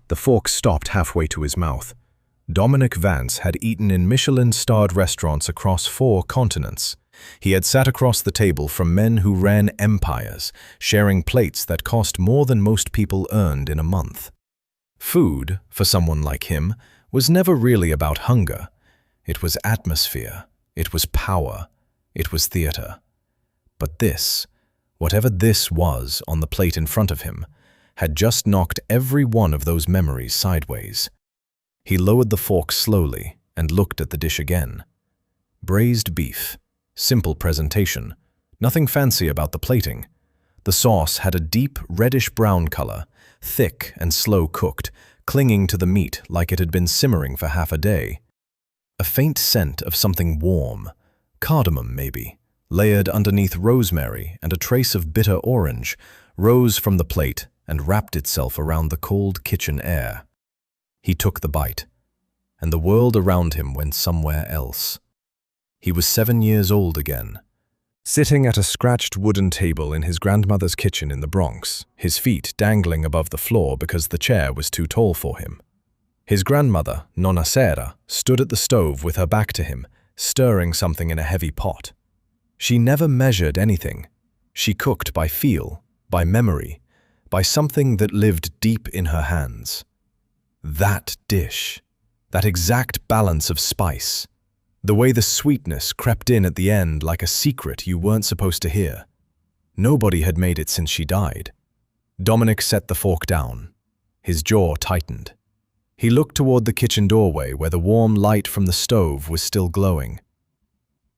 The fork stopped halfway to his mouth. Dominic Vance had eaten in Michelin-starred restaurants across 4 continents. He had sat across the table from men who ran empires, sharing plates that cost more than most people earned in a month. Food, for someone like him, was never really about hunger. It was atmosphere, it was power, it was theater. But this, whatever this was on the plate in front of him, had just knocked every one of those memories sideways. He lowered the fork slowly and looked at the dish again. Braised beef. Simple presentation. Nothing fancy about the plating. The sauce had a deep reddish-brown color, thick and slow-cooked, clinging to the meat like it had been simmering for half a day. A faint scent of something warm, cardamom maybe, layered underneath rosemary and a trace of bitter orange, rose from the plate and wrapped itself around the cold kitchen air. He took the bite, and the world around him went somewhere else. He was 7 years old again, sitting at a scratched wooden table in his grandmother's kitchen in the Bronx, his feet dangling above the floor because the chair was too tall for him. His grandmother, Nonna Sarah, stood at the stove with her back to him, stirring something in a heavy pot. She never measured anything. She cooked by feel, by memory, by something that lived deep in her hands. That dish, that exact balance of spice, the way the sweetness crept in at the end like a secret you weren't supposed to hear. Nobody had made it since she died. Dominic set the fork down. His jaw tightened. He looked toward the kitchen doorway where the warm light from the stove was still glowing.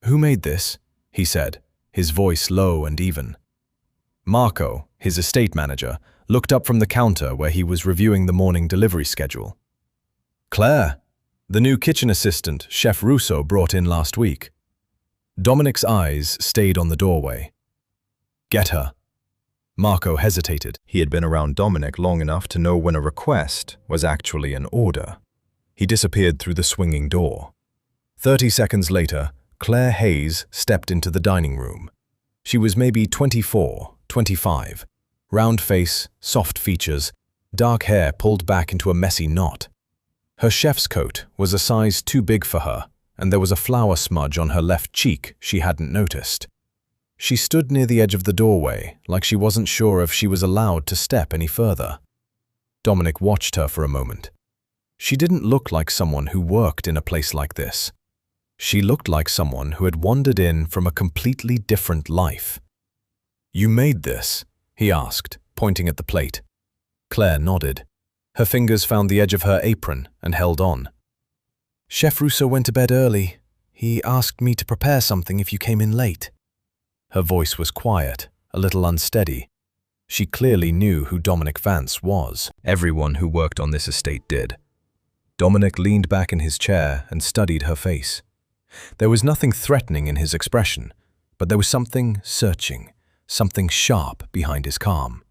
"Who made this?" he said, his voice low and even. Marco, his estate manager, looked up from the counter where he was reviewing the morning delivery schedule. "Claire, the new kitchen assistant Chef Russo brought in last week." Dominic's eyes stayed on the doorway. "Get her." Marco hesitated. He had been around Dominic long enough to know when a request was actually an order. He disappeared through the swinging door. 30 seconds later, Claire Hayes stepped into the dining room. She was maybe 24, 25. Round face, soft features, dark hair pulled back into a messy knot. Her chef's coat was a size too big for her, and there was a flour smudge on her left cheek she hadn't noticed. She stood near the edge of the doorway, like she wasn't sure if she was allowed to step any further. Dominic watched her for a moment. She didn't look like someone who worked in a place like this. She looked like someone who had wandered in from a completely different life. "You made this?" he asked, pointing at the plate. Claire nodded. Her fingers found the edge of her apron and held on. "Chef Russo went to bed early. He asked me to prepare something if you came in late." Her voice was quiet, a little unsteady. She clearly knew who Dominic Vance was. Everyone who worked on this estate did. Dominic leaned back in his chair and studied her face. There was nothing threatening in his expression, but there was something searching, something sharp behind his calm.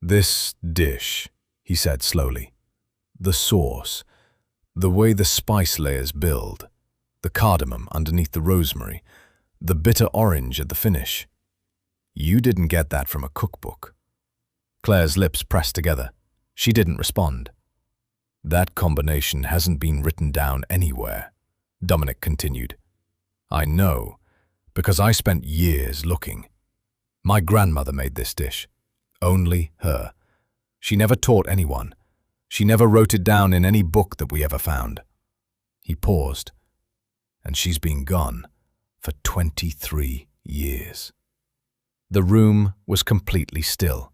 "This dish," he said slowly. "The sauce, the way the spice layers build, the cardamom underneath the rosemary, the bitter orange at the finish. You didn't get that from a cookbook." Claire's lips pressed together. She didn't respond. "That combination hasn't been written down anywhere," Dominic continued. "I know, because I spent years looking. My grandmother made this dish. Only her. She never taught anyone. She never wrote it down in any book that we ever found." He paused. "And she's been gone for 23 years. The room was completely still.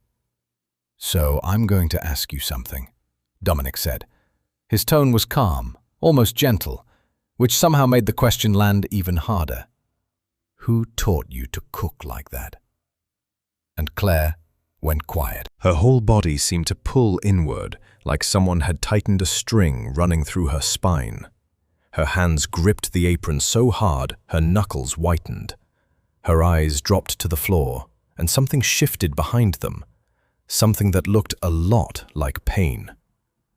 "So I'm going to ask you something," Dominic said. His tone was calm, almost gentle, which somehow made the question land even harder. "Who taught you to cook like that?" And Claire went quiet. Her whole body seemed to pull inward, like someone had tightened a string running through her spine. Her hands gripped the apron so hard her knuckles whitened. Her eyes dropped to the floor, and something shifted behind them. Something that looked a lot like pain.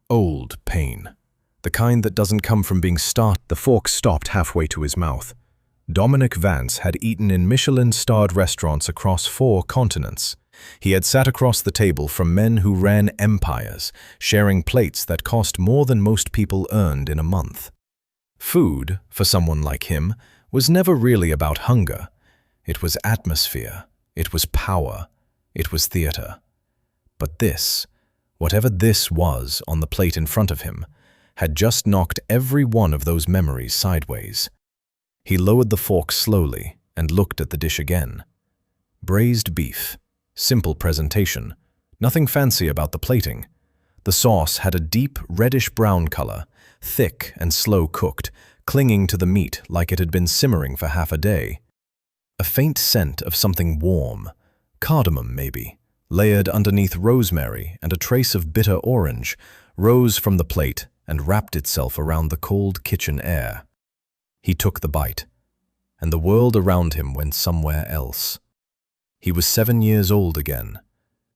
Old pain. The kind that doesn't come from being starved. The fork stopped halfway to his mouth. Dominic Vance had eaten in Michelin-starred restaurants across 4 continents. He had sat across the table from men who ran empires, sharing plates that cost more than most people earned in a month. Food, for someone like him, was never really about hunger. It was atmosphere, it was power, it was theater. But this, whatever this was on the plate in front of him, had just knocked every one of those memories sideways. He lowered the fork slowly and looked at the dish again. Braised beef, simple presentation, nothing fancy about the plating. The sauce had a deep reddish-brown color, thick and slow-cooked, clinging to the meat like it had been simmering for half a day. A faint scent of something warm, cardamom maybe, layered underneath rosemary and a trace of bitter orange, rose from the plate and wrapped itself around the cold kitchen air. He took the bite, and the world around him went somewhere else. He was 7 years old again,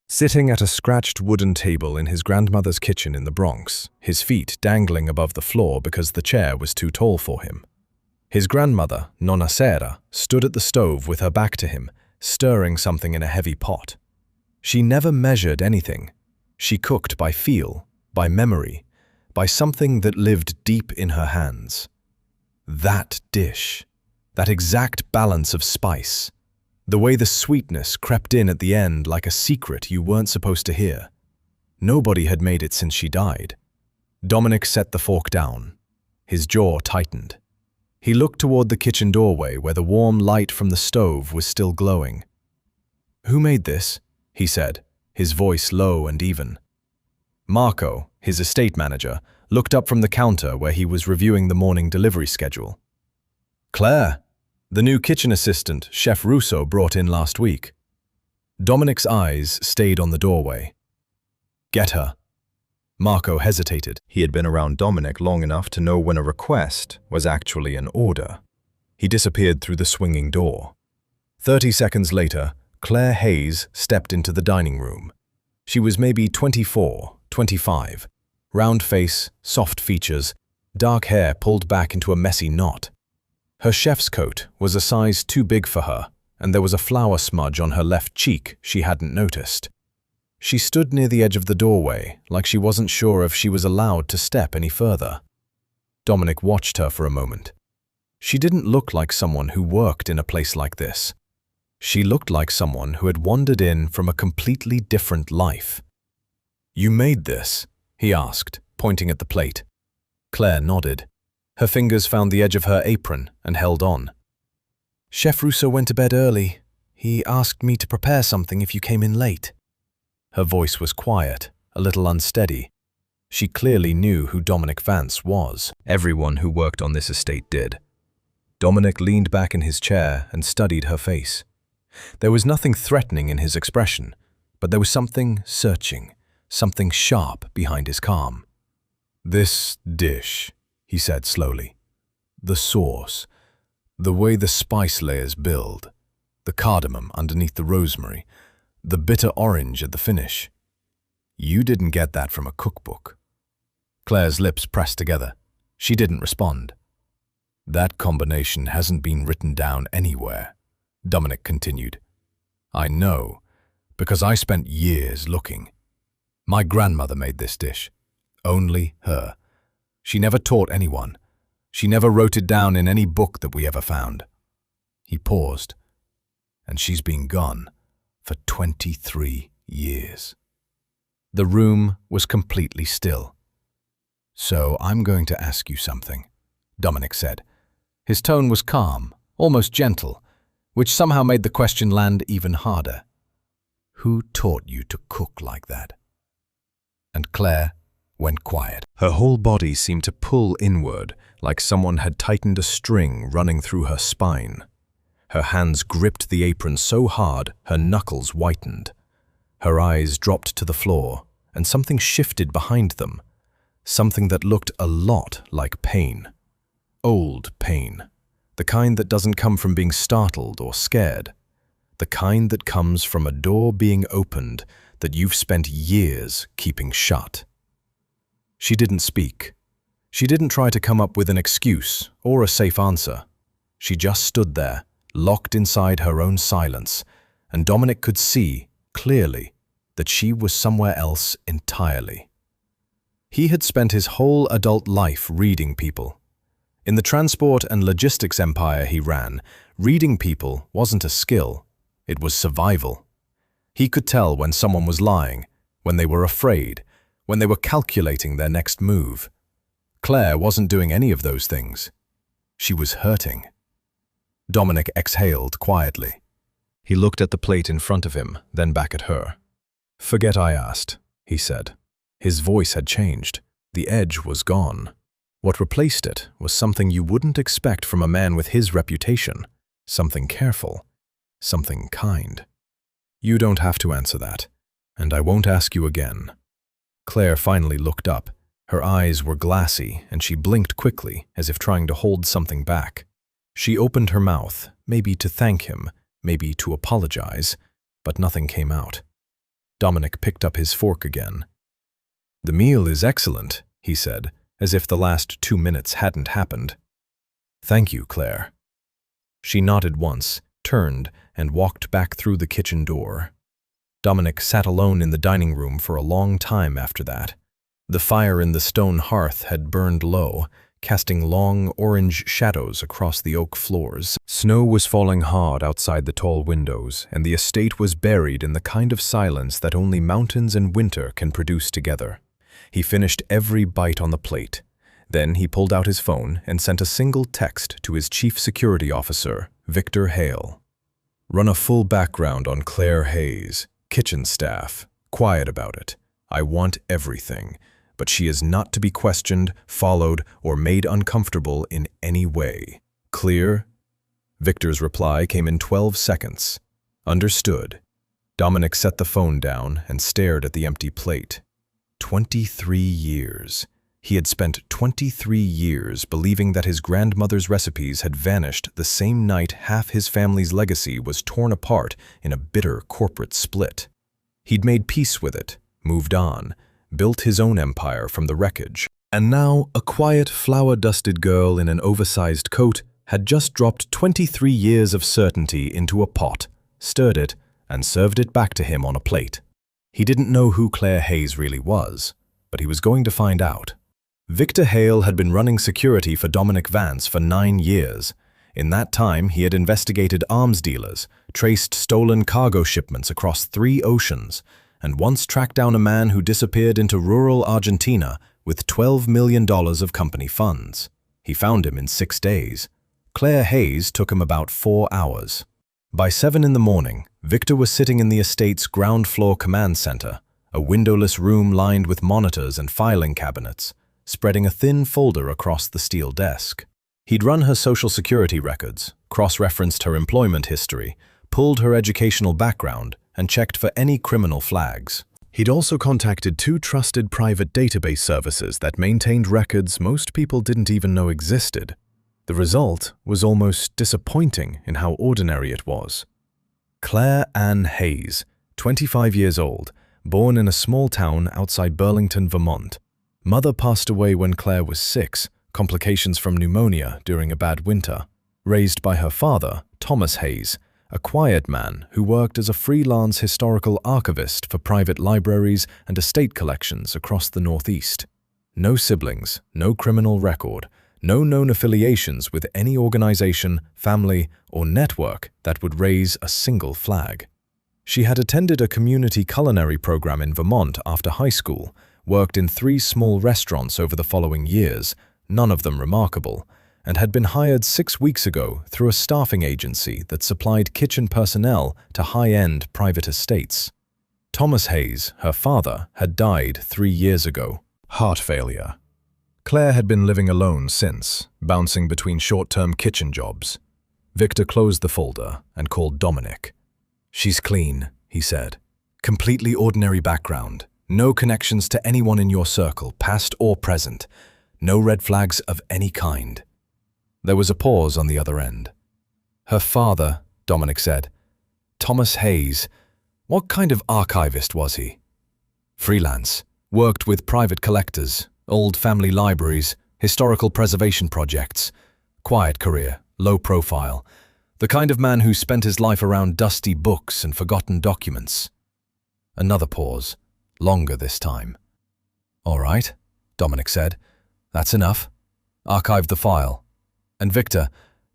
sitting at a scratched wooden table in his grandmother's kitchen in the Bronx, his feet dangling above the floor because the chair was too tall for him. His grandmother, Nonna Sera, stood at the stove with her back to him, stirring something in a heavy pot. She never measured anything. She cooked by feel, by memory, by something that lived deep in her hands. That dish, that exact balance of spice, the way the sweetness crept in at the end like a secret you weren't supposed to hear. Nobody had made it since she died. Dominic set the fork down. His jaw tightened. He looked toward the kitchen doorway where the warm light from the stove was still glowing. "Who made this?" he said, his voice low and even. Marco, his estate manager, looked up from the counter where he was reviewing the morning delivery schedule. "Claire, the new kitchen assistant Chef Russo brought in last week." Dominic's eyes stayed on the doorway. "Get her." Marco hesitated. He had been around Dominic long enough to know when a request was actually an order. He disappeared through the swinging door. 30 seconds later, Claire Hayes stepped into the dining room. She was maybe 24, 25. Round face, soft features, dark hair pulled back into a messy knot. Her chef's coat was a size too big for her, and there was a flour smudge on her left cheek she hadn't noticed. She stood near the edge of the doorway, like she wasn't sure if she was allowed to step any further. Dominic watched her for a moment. She didn't look like someone who worked in a place like this. She looked like someone who had wandered in from a completely different life. "You made this?" he asked, pointing at the plate. Claire nodded. Her fingers found the edge of her apron and held on. "Chef Russo went to bed early. He asked me to prepare something if you came in late." Her voice was quiet, a little unsteady. She clearly knew who Dominic Vance was. Everyone who worked on this estate did. Dominic leaned back in his chair and studied her face. There was nothing threatening in his expression, but there was something searching, something sharp behind his calm. "This dish," he said slowly. "The sauce, the way the spice layers build, the cardamom underneath the rosemary, the bitter orange at the finish. You didn't get that from a cookbook." Claire's lips pressed together. She didn't respond. "That combination hasn't been written down anywhere," Dominic continued. "I know, because I spent years looking. My grandmother made this dish. Only her. She never taught anyone. She never wrote it down in any book that we ever found." He paused. "And she's been gone for 23 years. The room was completely still. "So I'm going to ask you something," Dominic said. His tone was calm, almost gentle, which somehow made the question land even harder. "Who taught you to cook like that?" And Claire went quiet. Her whole body seemed to pull inward, like someone had tightened a string running through her spine. Her hands gripped the apron so hard her knuckles whitened. Her eyes dropped to the floor, and something shifted behind them. Something that looked a lot like pain. Old pain. The kind that doesn't come from being startled or scared. The kind that comes from a door being opened that you've spent years keeping shut. She didn't speak. She didn't try to come up with an excuse or a safe answer. She just stood there, locked inside her own silence, and Dominic could see, clearly that she was somewhere else entirely. He had spent his whole adult life reading people. In the transport and logistics empire he ran, reading people wasn't a skill, it was survival. He could tell when someone was lying, when they were afraid, when they were calculating their next move. Claire wasn't doing any of those things. She was hurting. Dominic exhaled quietly. He looked at the plate in front of him, then back at her. "Forget I asked," he said. His voice had changed. The edge was gone. What replaced it was something you wouldn't expect from a man with his reputation. Something careful. Something kind. "You don't have to answer that, and I won't ask you again." Claire finally looked up. Her eyes were glassy, and she blinked quickly, as if trying to hold something back. She opened her mouth, maybe to thank him, maybe to apologize, but nothing came out. Dominic picked up his fork again. "The meal is excellent," he said, as if the last 2 minutes hadn't happened. "Thank you, Claire." She nodded once, turned, and walked back through the kitchen door. Dominic sat alone in the dining room for a long time after that. The fire in the stone hearth had burned low, casting long orange shadows across the oak floors. Snow was falling hard outside the tall windows, and the estate was buried in the kind of silence that only mountains and winter can produce together. He finished every bite on the plate. Then he pulled out his phone and sent a single text to his chief security officer, Victor Hale. "Run a full background on Claire Hayes, kitchen staff. Quiet about it. I want everything. But she is not to be questioned, followed, or made uncomfortable in any way. Clear?" Victor's reply came in 12 seconds. "Understood." Dominic set the phone down and stared at the empty plate. 23 years. He had spent 23 years believing that his grandmother's recipes had vanished the same night half his family's legacy was torn apart in a bitter corporate split. He'd made peace with it, moved on, built his own empire from the wreckage. And now a quiet, flower-dusted girl in an oversized coat had just dropped 23 years of certainty into a pot, stirred it, and served it back to him on a plate. He didn't know who Claire Hayes really was, but he was going to find out. Victor Hale had been running security for Dominic Vance for 9 years. In that time, he had investigated arms dealers, traced stolen cargo shipments across 3 oceans, and once tracked down a man who disappeared into rural Argentina with $12 million of company funds. He found him in 6 days. Claire Hayes took him about 4 hours. By 7 in the morning, Victor was sitting in the estate's ground floor command center, a windowless room lined with monitors and filing cabinets, spreading a thin folder across the steel desk. He'd run her social security records, cross-referenced her employment history, pulled her educational background, and checked for any criminal flags. He'd also contacted 2 trusted private database services that maintained records most people didn't even know existed. The result was almost disappointing in how ordinary it was. Claire Ann Hayes, 25 years old, born in a small town outside Burlington, Vermont. Mother passed away when Claire was 6, complications from pneumonia during a bad winter. Raised by her father, Thomas Hayes, a quiet man who worked as a freelance historical archivist for private libraries and estate collections across the Northeast. No siblings, no criminal record, no known affiliations with any organization, family, or network that would raise a single flag. She had attended a community culinary program in Vermont after high school, worked in 3 small restaurants over the following years, none of them remarkable, and had been hired 6 weeks ago through a staffing agency that supplied kitchen personnel to high-end private estates. Thomas Hayes, her father, had died 3 years ago. Heart failure. Claire had been living alone since, bouncing between short-term kitchen jobs. Victor closed the folder and called Dominic. "She's clean," he said. "Completely ordinary background. No connections to anyone in your circle, past or present. No red flags of any kind." There was a pause on the other end. "Her father," Dominic said. "Thomas Hayes. What kind of archivist was he?" "Freelance. Worked with private collectors, old family libraries, historical preservation projects. Quiet career, low profile. The kind of man who spent his life around dusty books and forgotten documents." Another pause, longer this time. "All right," Dominic said. "That's enough. Archive the file. And Victor,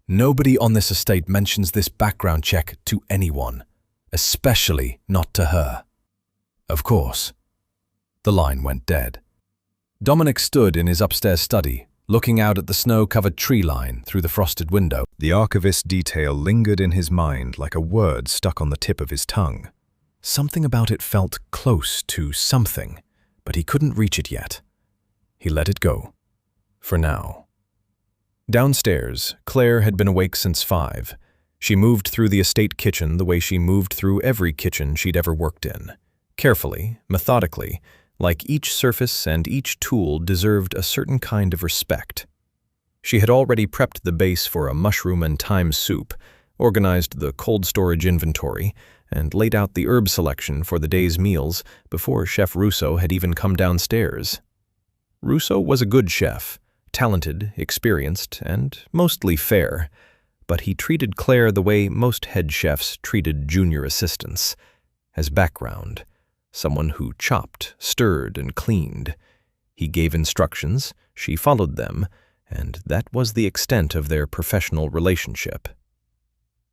nobody on this estate mentions this background check to anyone, especially not to her." "Of course." The line went dead. Dominic stood in his upstairs study, looking out at the snow-covered tree line through the frosted window. The archivist detail lingered in his mind like a word stuck on the tip of his tongue. Something about it felt close to something, but he couldn't reach it yet. He let it go. For now. Downstairs, Claire had been awake since 5. She moved through the estate kitchen the way she moved through every kitchen she'd ever worked in. Carefully, methodically, like each surface and each tool deserved a certain kind of respect. She had already prepped the base for a mushroom and thyme soup, organized the cold storage inventory, and laid out the herb selection for the day's meals before Chef Russo had even come downstairs. Russo was a good chef, talented, experienced, and mostly fair, but he treated Claire the way most head chefs treated junior assistants, as background, someone who chopped, stirred, and cleaned. He gave instructions, she followed them, and that was the extent of their professional relationship.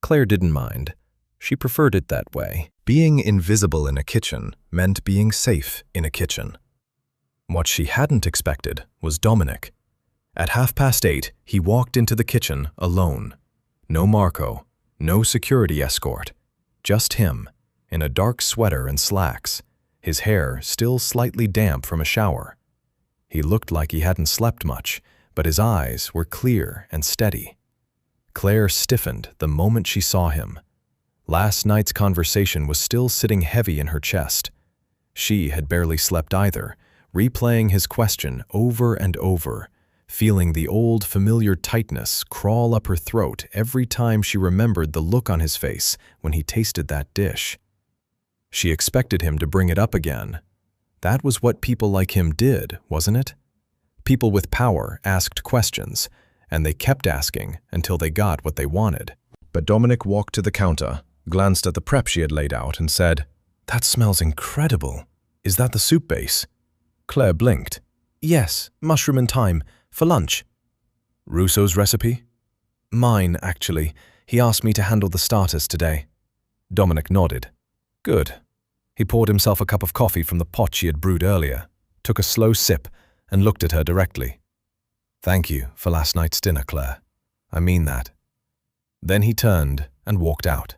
Claire didn't mind. She preferred it that way. Being invisible in a kitchen meant being safe in a kitchen. What she hadn't expected was Dominic. At 8:30, he walked into the kitchen alone. No Marco, no security escort, just him, in a dark sweater and slacks, his hair still slightly damp from a shower. He looked like he hadn't slept much, but his eyes were clear and steady. Claire stiffened the moment she saw him. Last night's conversation was still sitting heavy in her chest. She had barely slept either, replaying his question over and over, feeling the old familiar tightness crawl up her throat every time she remembered the look on his face when he tasted that dish. She expected him to bring it up again. That was what people like him did, wasn't it? People with power asked questions, and they kept asking until they got what they wanted. But Dominic walked to the counter, glanced at the prep she had laid out, and said, "That smells incredible. Is that the soup base?" Claire blinked. "Yes, mushroom and thyme, for lunch." "Russo's recipe?" "Mine, actually. He asked me to handle the starters today." Dominic nodded. "Good." He poured himself a cup of coffee from the pot she had brewed earlier, took a slow sip, and looked at her directly. "Thank you for last night's dinner, Claire. I mean that." Then he turned and walked out.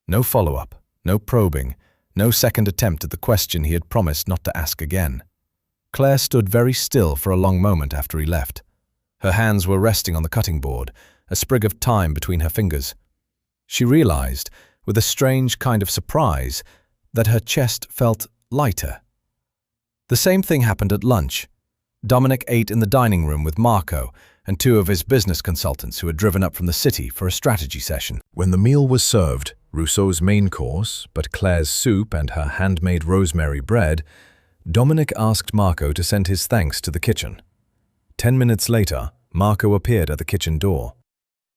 No follow-up, no probing, no second attempt at the question he had promised not to ask again. Claire stood very still for a long moment after he left. Her hands were resting on the cutting board, a sprig of thyme between her fingers. She realized, with a strange kind of surprise, that her chest felt lighter. The same thing happened at lunch. Dominic ate in the dining room with Marco and 2 of his business consultants who had driven up from the city for a strategy session. When the meal was served, Russo's main course, but Claire's soup and her handmade rosemary bread, Dominic asked Marco to send his thanks to the kitchen. 10 minutes later, Marco appeared at the kitchen door.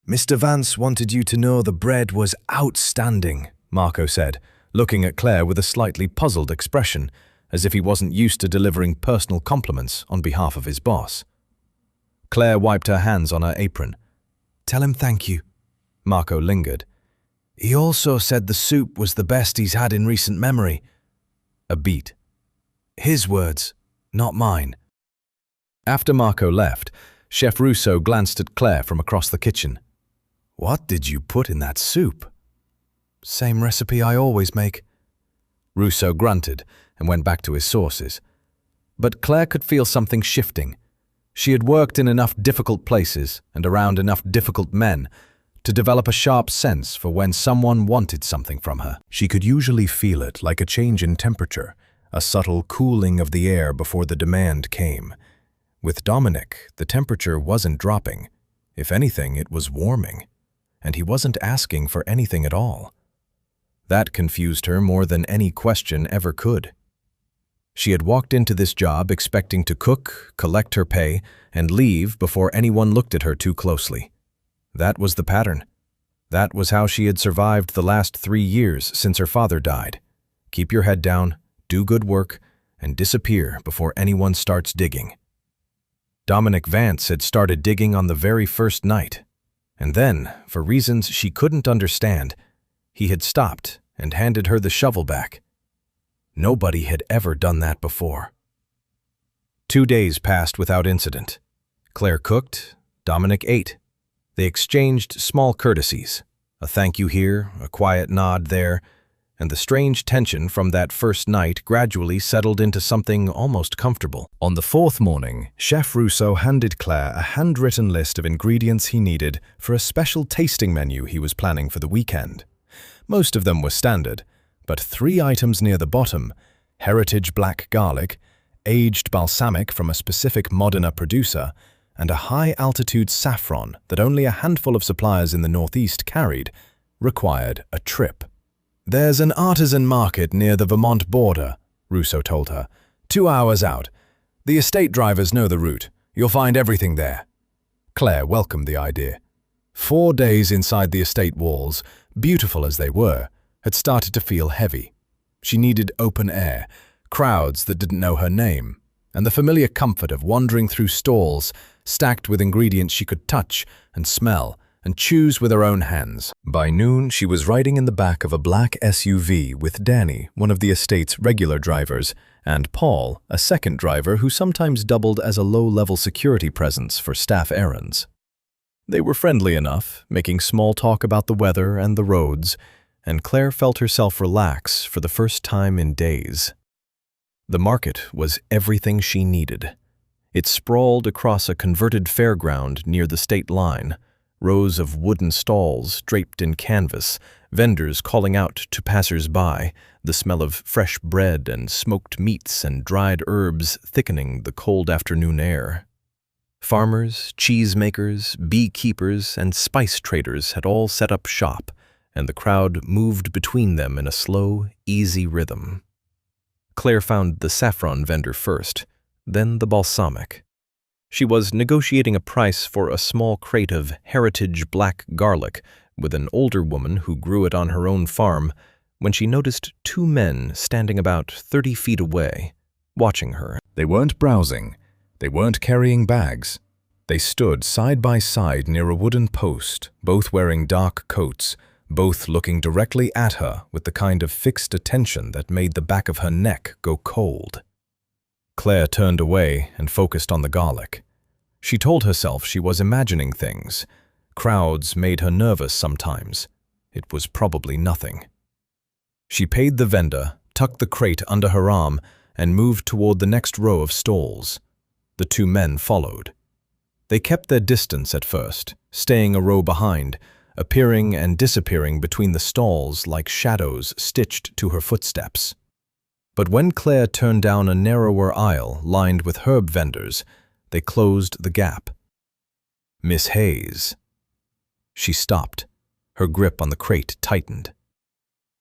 "Mr. Vance wanted you to know the bread was outstanding," Marco said, looking at Claire with a slightly puzzled expression, as if he wasn't used to delivering personal compliments on behalf of his boss. Claire wiped her hands on her apron. "Tell him thank you." Marco lingered. "He also said the soup was the best he's had in recent memory." A beat. "His words, not mine." After Marco left, Chef Russo glanced at Claire from across the kitchen. "What did you put in that soup?" "Same recipe I always make." Russo grunted and went back to his sources. But Claire could feel something shifting. She had worked in enough difficult places and around enough difficult men to develop a sharp sense for when someone wanted something from her. She could usually feel it like a change in temperature, a subtle cooling of the air before the demand came. With Dominic, the temperature wasn't dropping. If anything, it was warming. And he wasn't asking for anything at all. That confused her more than any question ever could. She had walked into this job expecting to cook, collect her pay, and leave before anyone looked at her too closely. That was the pattern. That was how she had survived the last 3 years since her father died. Keep your head down, do good work, and disappear before anyone starts digging. Dominic Vance had started digging on the very first night, and then, for reasons she couldn't understand, he had stopped and handed her the shovel back. Nobody had ever done that before. 2 days passed without incident. Claire cooked, Dominic ate. They exchanged small courtesies, a thank you here, a quiet nod there, and the strange tension from that first night gradually settled into something almost comfortable. On the 4th morning, Chef Russo handed Claire a handwritten list of ingredients he needed for a special tasting menu he was planning for the weekend. Most of them were standard, but 3 items near the bottom, heritage black garlic, aged balsamic from a specific Modena producer, and a high-altitude saffron that only a handful of suppliers in the Northeast carried, required a trip. "There's an artisan market near the Vermont border," Russo told her. 2 hours out. The estate drivers know the route. You'll find everything there. Claire welcomed the idea. 4 days inside the estate walls, beautiful as they were, had started to feel heavy. She needed open air, crowds that didn't know her name, and the familiar comfort of wandering through stalls stacked with ingredients she could touch and smell and choose with her own hands. By noon, she was riding in the back of a black SUV with Danny, one of the estate's regular drivers, and Paul, a second driver who sometimes doubled as a low-level security presence for staff errands. They were friendly enough, making small talk about the weather and the roads, and Claire felt herself relax for the first time in days. The market was everything she needed. It sprawled across a converted fairground near the state line, rows of wooden stalls draped in canvas, vendors calling out to passers-by, the smell of fresh bread and smoked meats and dried herbs thickening the cold afternoon air. Farmers, cheesemakers, beekeepers, and spice traders had all set up shop, and the crowd moved between them in a slow, easy rhythm. Claire found the saffron vendor first, then the balsamic. She was negotiating a price for a small crate of heritage black garlic with an older woman who grew it on her own farm when she noticed 2 men standing about 30 feet away, watching her. They weren't browsing. They weren't carrying bags. They stood side by side near a wooden post, both wearing dark coats, both looking directly at her with the kind of fixed attention that made the back of her neck go cold. Claire turned away and focused on the garlic. She told herself she was imagining things. Crowds made her nervous sometimes. It was probably nothing. She paid the vendor, tucked the crate under her arm, and moved toward the next row of stalls. The 2 men followed. They kept their distance at first, staying a row behind, appearing and disappearing between the stalls like shadows stitched to her footsteps. But when Claire turned down a narrower aisle lined with herb vendors, they closed the gap. "Miss Hayes." She stopped. Her grip on the crate tightened.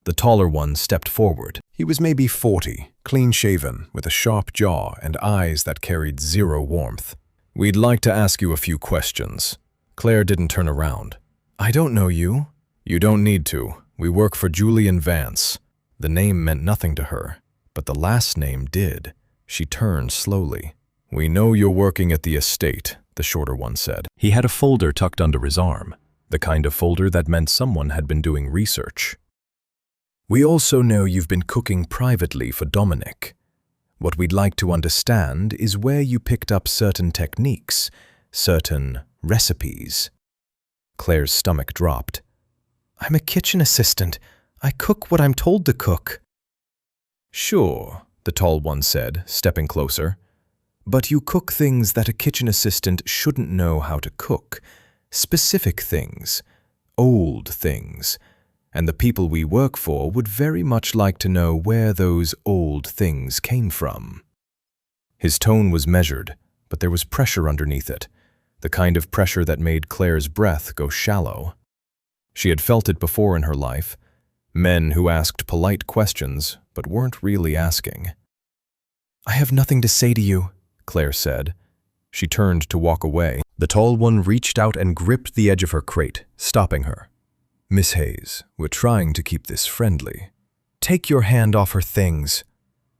The taller one stepped forward. He was maybe 40, clean-shaven, with a sharp jaw and eyes that carried zero warmth. "We'd like to ask you a few questions." Claire didn't turn around. "I don't know you." "You don't need to. We work for Julian Vance." The name meant nothing to her, but the last name did. She turned slowly. "We know you're working at the estate," the shorter one said. He had a folder tucked under his arm, the kind of folder that meant someone had been doing research. "We also know you've been cooking privately for Dominic. What we'd like to understand is where you picked up certain techniques, certain recipes." Claire's stomach dropped. "I'm a kitchen assistant. I cook what I'm told to cook." "Sure," the tall one said, stepping closer. "But you cook things that a kitchen assistant shouldn't know how to cook. Specific things. Old things. And the people we work for would very much like to know where those old things came from." His tone was measured, but there was pressure underneath it, the kind of pressure that made Claire's breath go shallow. She had felt it before in her life, men who asked polite questions but weren't really asking. "I have nothing to say to you," Claire said. She turned to walk away. The tall one reached out and gripped the edge of her crate, stopping her. "Miss Hayes, we're trying to keep this friendly." "Take your hand off her things."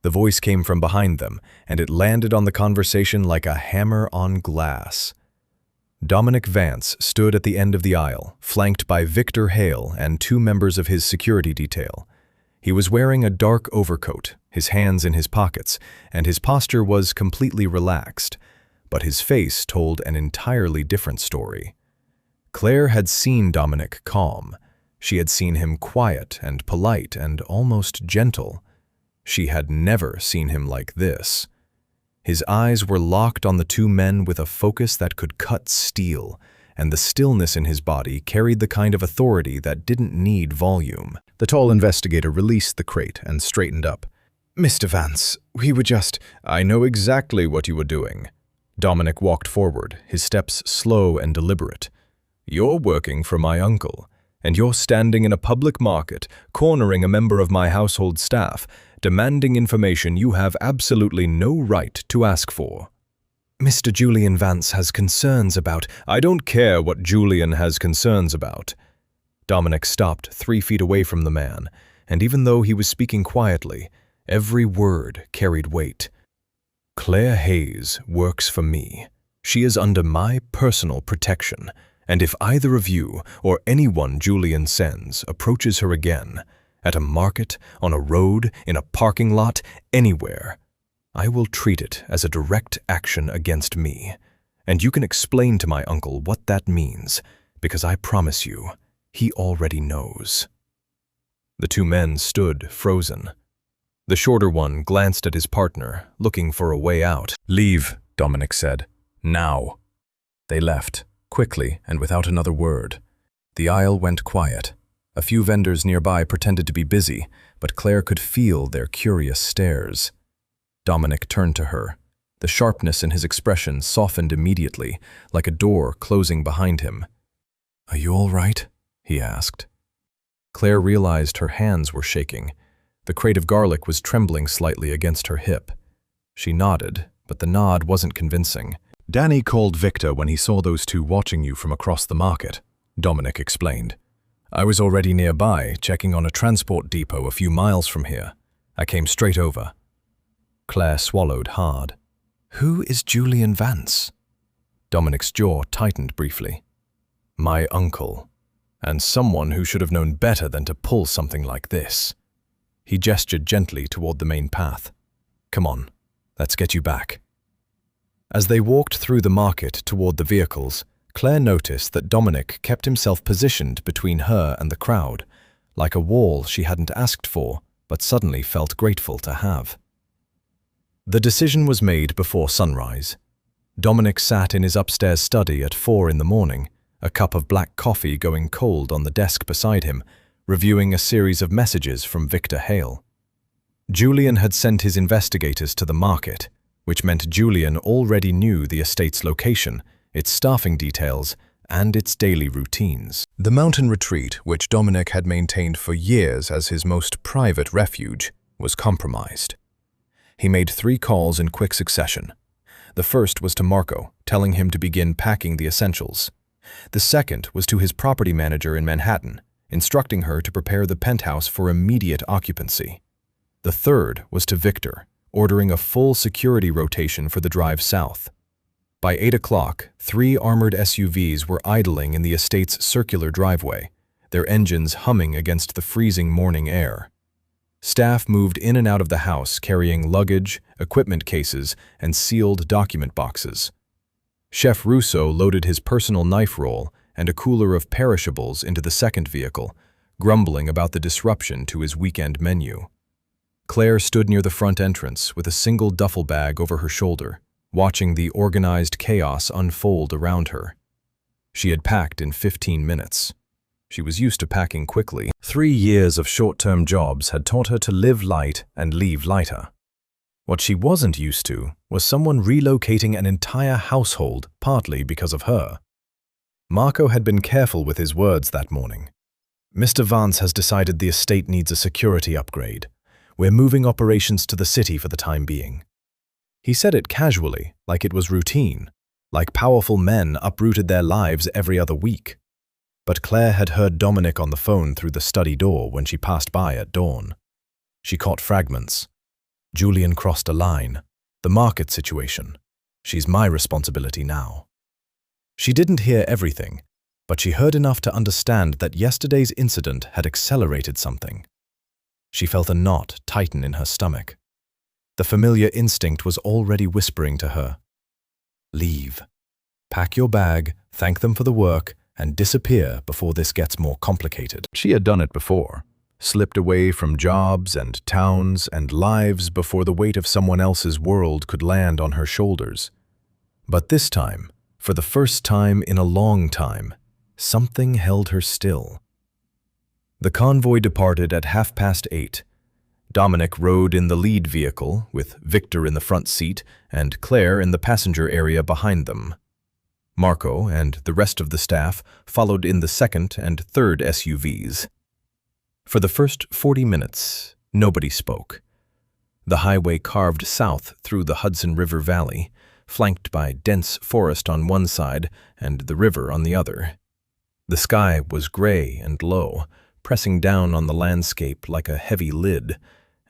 The voice came from behind them, and it landed on the conversation like a hammer on glass. Dominic Vance stood at the end of the aisle, flanked by Victor Hale and two members of his security detail. He was wearing a dark overcoat, his hands in his pockets, and his posture was completely relaxed, but his face told an entirely different story. Claire had seen Dominic calm. She had seen him quiet and polite and almost gentle. She had never seen him like this. His eyes were locked on the two men with a focus that could cut steel, and the stillness in his body carried the kind of authority that didn't need volume. The tall investigator released the crate and straightened up. "Mr. Vance, we were just—" "I know exactly what you were doing." Dominic walked forward, his steps slow and deliberate. "You're working for my uncle, and you're standing in a public market, cornering a member of my household staff, demanding information you have absolutely no right to ask for." "Mr. Julian Vance has concerns about—" "I don't care what Julian has concerns about." Dominic stopped 3 feet away from the man, and even though he was speaking quietly, every word carried weight. "Claire Hayes works for me. She is under my personal protection, and if either of you or anyone Julian sends approaches her again, at a market, on a road, in a parking lot, anywhere, I will treat it as a direct action against me. And you can explain to my uncle what that means, because I promise you, he already knows." The two men stood frozen. The shorter one glanced at his partner, looking for a way out. "Leave," Dominic said. "Now." They left, quickly and without another word. The aisle went quiet. A few vendors nearby pretended to be busy, but Claire could feel their curious stares. Dominic turned to her. The sharpness in his expression softened immediately, like a door closing behind him. "Are you all right?" he asked. Claire realized her hands were shaking. The crate of garlic was trembling slightly against her hip. She nodded, but the nod wasn't convincing. "Danny called Victor when he saw those two watching you from across the market," Dominic explained. "I was already nearby, checking on a transport depot a few miles from here. I came straight over." Claire swallowed hard. "Who is Julian Vance?" Dominic's jaw tightened briefly. "My uncle, and someone who should have known better than to pull something like this." He gestured gently toward the main path. "Come on, let's get you back." As they walked through the market toward the vehicles, Claire noticed that Dominic kept himself positioned between her and the crowd, like a wall she hadn't asked for, but suddenly felt grateful to have. The decision was made before sunrise. Dominic sat in his upstairs study at 4 in the morning, a cup of black coffee going cold on the desk beside him, reviewing a series of messages from Victor Hale. Julian had sent his investigators to the market, which meant Julian already knew the estate's location, its staffing details, and its daily routines. The mountain retreat, which Dominic had maintained for years as his most private refuge, was compromised. He made 3 calls in quick succession. The first was to Marco, telling him to begin packing the essentials. The second was to his property manager in Manhattan, instructing her to prepare the penthouse for immediate occupancy. The third was to Victor, ordering a full security rotation for the drive south. By 8 o'clock, 3 armored SUVs were idling in the estate's circular driveway, their engines humming against the freezing morning air. Staff moved in and out of the house carrying luggage, equipment cases, and sealed document boxes. Chef Russo loaded his personal knife roll and a cooler of perishables into the second vehicle, grumbling about the disruption to his weekend menu. Claire stood near the front entrance with a single duffel bag over her shoulder, watching the organized chaos unfold around her. She had packed in 15 minutes. She was used to packing quickly. 3 years of short-term jobs had taught her to live light and leave lighter. What she wasn't used to was someone relocating an entire household partly because of her. Marco had been careful with his words that morning. "Mr. Vance has decided the estate needs a security upgrade. We're moving operations to the city for the time being." He said it casually, like it was routine, like powerful men uprooted their lives every other week. But Claire had heard Dominic on the phone through the study door when she passed by at dawn. She caught fragments. Julian crossed a line. The market situation. She's my responsibility now. She didn't hear everything, but she heard enough to understand that yesterday's incident had accelerated something. She felt a knot tighten in her stomach. The familiar instinct was already whispering to her, "Leave. Pack your bag, thank them for the work, and disappear before this gets more complicated." She had done it before, slipped away from jobs and towns and lives before the weight of someone else's world could land on her shoulders. But this time, for the first time in a long time, something held her still. The convoy departed at 8:30. Dominic rode in the lead vehicle, with Victor in the front seat and Claire in the passenger area behind them. Marco and the rest of the staff followed in the second and third SUVs. For the first 40 minutes, nobody spoke. The highway carved south through the Hudson River Valley, flanked by dense forest on one side and the river on the other. The sky was gray and low, pressing down on the landscape like a heavy lid,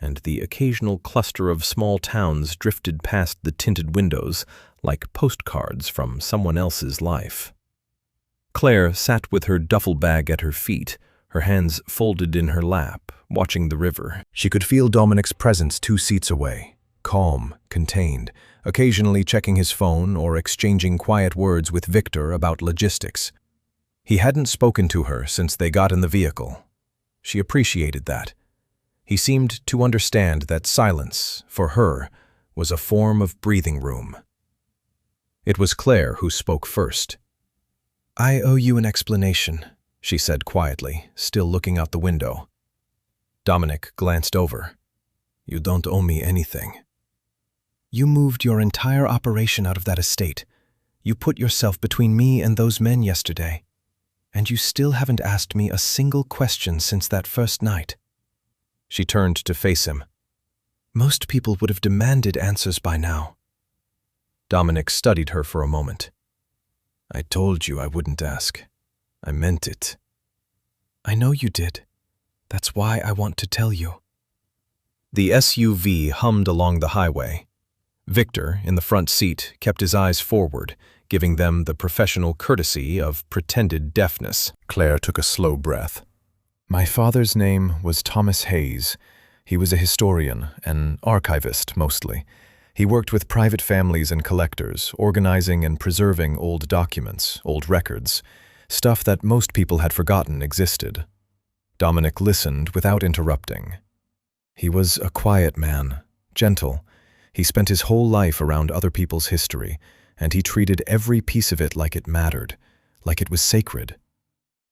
and the occasional cluster of small towns drifted past the tinted windows like postcards from someone else's life. Claire sat with her duffel bag at her feet, her hands folded in her lap, watching the river. She could feel Dominic's presence 2 seats away, calm, contained, occasionally checking his phone or exchanging quiet words with Victor about logistics. He hadn't spoken to her since they got in the vehicle. She appreciated that. He seemed to understand that silence, for her, was a form of breathing room. It was Claire who spoke first. "I owe you an explanation," she said quietly, still looking out the window. Dominic glanced over. "You don't owe me anything." "You moved your entire operation out of that estate. You put yourself between me and those men yesterday. And you still haven't asked me a single question since that first night." She turned to face him. "Most people would have demanded answers by now." Dominic studied her for a moment. "I told you I wouldn't ask. I meant it." "I know you did. That's why I want to tell you." The SUV hummed along the highway. Victor, in the front seat, kept his eyes forward, giving them the professional courtesy of pretended deafness. Claire took a slow breath. "My father's name was Thomas Hayes. He was a historian, an archivist mostly. He worked with private families and collectors, organizing and preserving old documents, old records, stuff that most people had forgotten existed." Dominic listened without interrupting. He was a quiet man, gentle. He spent his whole life around other people's history, and he treated every piece of it like it mattered, like it was sacred.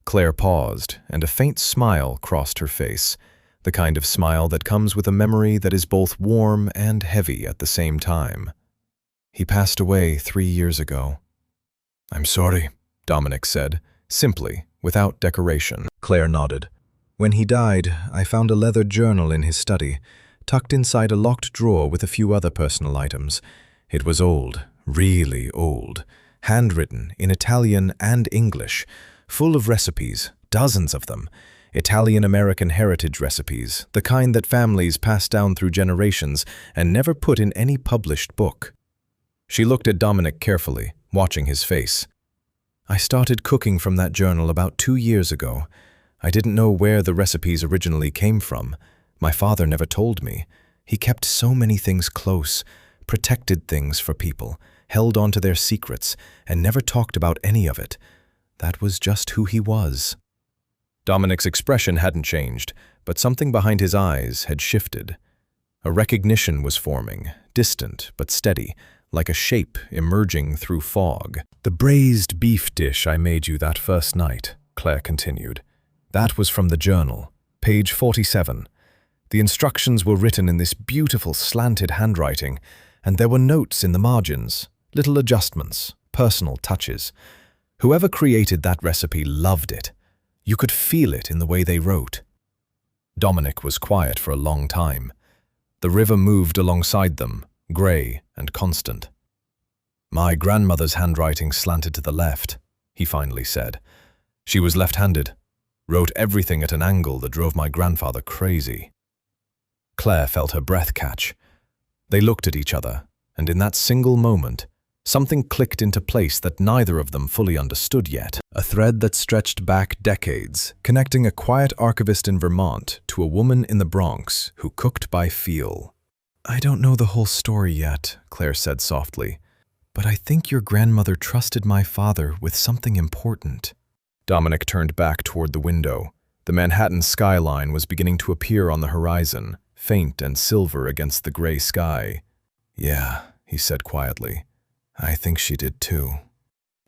Claire paused, and a faint smile crossed her face, the kind of smile that comes with a memory that is both warm and heavy at the same time. "He passed away 3 years ago." "I'm sorry," Dominic said, simply, without decoration. Claire nodded. "When he died, I found a leather journal in his study, tucked inside a locked drawer with a few other personal items. It was old, really old, handwritten in Italian and English, full of recipes, dozens of them, Italian-American heritage recipes, the kind that families pass down through generations and never put in any published book." She looked at Dominic carefully, watching his face. "I started cooking from that journal about 2 years ago. I didn't know where the recipes originally came from. My father never told me. He kept so many things close, protected things for people, held on to their secrets, and never talked about any of it. That was just who he was." Dominic's expression hadn't changed, but something behind his eyes had shifted. A recognition was forming, distant but steady, like a shape emerging through fog. "The braised beef dish I made you that first night," Claire continued. "That was from the journal, page 47. The instructions were written in this beautiful slanted handwriting, and there were notes in the margins, little adjustments, personal touches. Whoever created that recipe loved it. You could feel it in the way they wrote." Dominic was quiet for a long time. The river moved alongside them, grey and constant. "My grandmother's handwriting slanted to the left," he finally said. "She was left-handed. Wrote everything at an angle that drove my grandfather crazy." Claire felt her breath catch. They looked at each other, and in that single moment, something clicked into place that neither of them fully understood yet. A thread that stretched back decades, connecting a quiet archivist in Vermont to a woman in the Bronx who cooked by feel. "I don't know the whole story yet," Claire said softly, "but I think your grandmother trusted my father with something important." Dominic turned back toward the window. The Manhattan skyline was beginning to appear on the horizon, faint and silver against the gray sky. "Yeah," he said quietly. "I think she did too."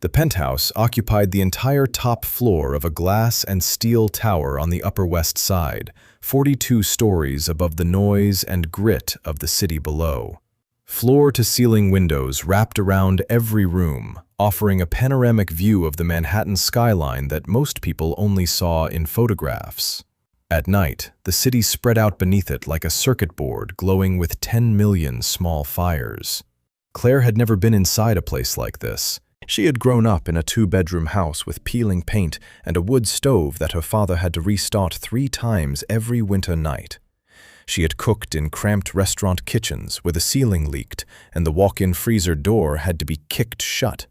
The penthouse occupied the entire top floor of a glass and steel tower on the Upper West Side, 42 stories above the noise and grit of the city below. Floor-to-ceiling windows wrapped around every room, offering a panoramic view of the Manhattan skyline that most people only saw in photographs. At night, the city spread out beneath it like a circuit board glowing with 10 million small fires. Claire had never been inside a place like this. She had grown up in a 2-bedroom house with peeling paint and a wood stove that her father had to restart 3 times every winter night. She had cooked in cramped restaurant kitchens where the ceiling leaked and the walk-in freezer door had to be kicked shut.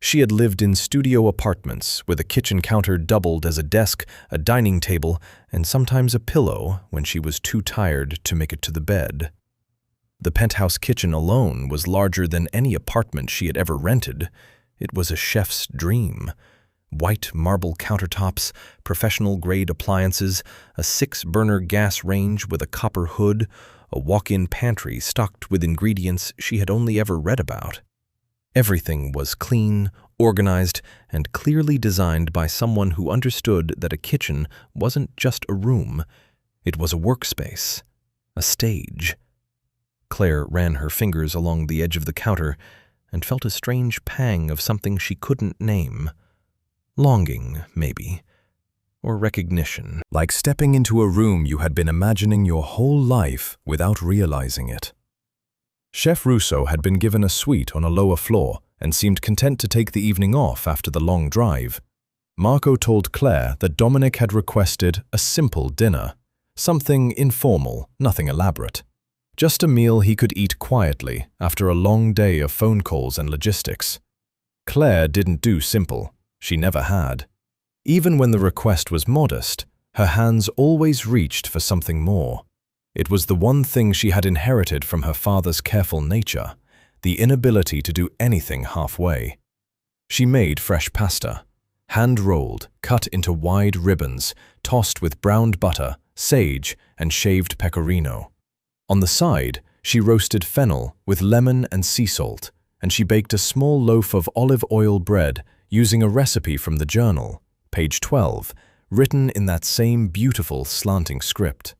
She had lived in studio apartments where the kitchen counter doubled as a desk, a dining table, and sometimes a pillow when she was too tired to make it to the bed. The penthouse kitchen alone was larger than any apartment she had ever rented. It was a chef's dream. White marble countertops, professional-grade appliances, a 6-burner gas range with a copper hood, a walk-in pantry stocked with ingredients she had only ever read about. Everything was clean, organized, and clearly designed by someone who understood that a kitchen wasn't just a room. It was a workspace, a stage. Claire ran her fingers along the edge of the counter and felt a strange pang of something she couldn't name. Longing, maybe, or recognition. Like stepping into a room you had been imagining your whole life without realizing it. Chef Russo had been given a suite on a lower floor and seemed content to take the evening off after the long drive. Marco told Claire that Dominic had requested a simple dinner, something informal, nothing elaborate. Just a meal he could eat quietly after a long day of phone calls and logistics. Claire didn't do simple. She never had. Even when the request was modest, her hands always reached for something more. It was the one thing she had inherited from her father's careful nature, the inability to do anything halfway. She made fresh pasta, hand-rolled, cut into wide ribbons, tossed with browned butter, sage, and shaved pecorino. On the side, she roasted fennel with lemon and sea salt, and she baked a small loaf of olive oil bread using a recipe from the journal, page 12, written in that same beautiful slanting script.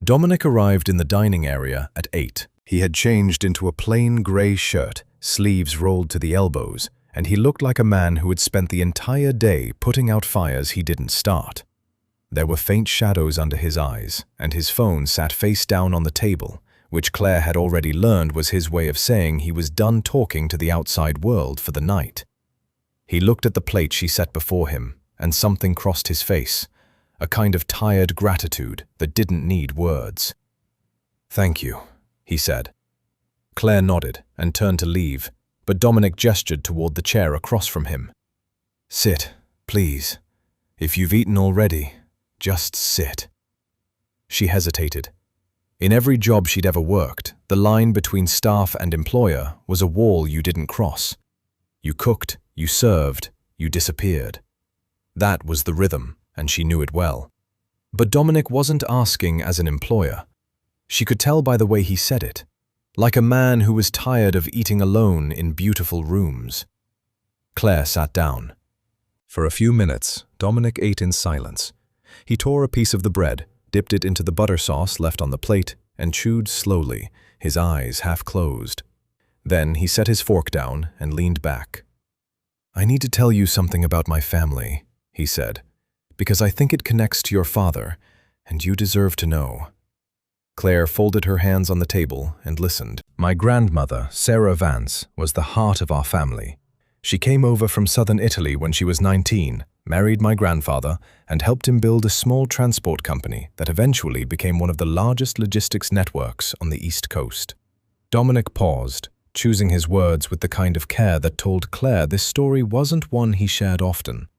Dominic arrived in the dining area at 8. He had changed into a plain gray shirt, sleeves rolled to the elbows, and he looked like a man who had spent the entire day putting out fires he didn't start. There were faint shadows under his eyes, and his phone sat face down on the table, which Claire had already learned was his way of saying he was done talking to the outside world for the night. He looked at the plate she set before him, and something crossed his face, a kind of tired gratitude that didn't need words. "Thank you," he said. Claire nodded and turned to leave, but Dominic gestured toward the chair across from him. "Sit, please. If you've eaten already, just sit." She hesitated. In every job she'd ever worked, the line between staff and employer was a wall you didn't cross. You cooked, you served, you disappeared. That was the rhythm, and she knew it well. But Dominic wasn't asking as an employer. She could tell by the way he said it, like a man who was tired of eating alone in beautiful rooms. Claire sat down. For a few minutes, Dominic ate in silence. He tore a piece of the bread, dipped it into the butter sauce left on the plate, and chewed slowly, his eyes half closed. Then he set his fork down and leaned back. "I need to tell you something about my family," he said, "because I think it connects to your father, and you deserve to know." Claire folded her hands on the table and listened. "My grandmother, Sarah Vance, was the heart of our family. She came over from southern Italy when she was 19, married my grandfather, and helped him build a small transport company that eventually became one of the largest logistics networks on the East Coast. Dominic paused, choosing his words with the kind of care that told Claire this story wasn't one he shared often.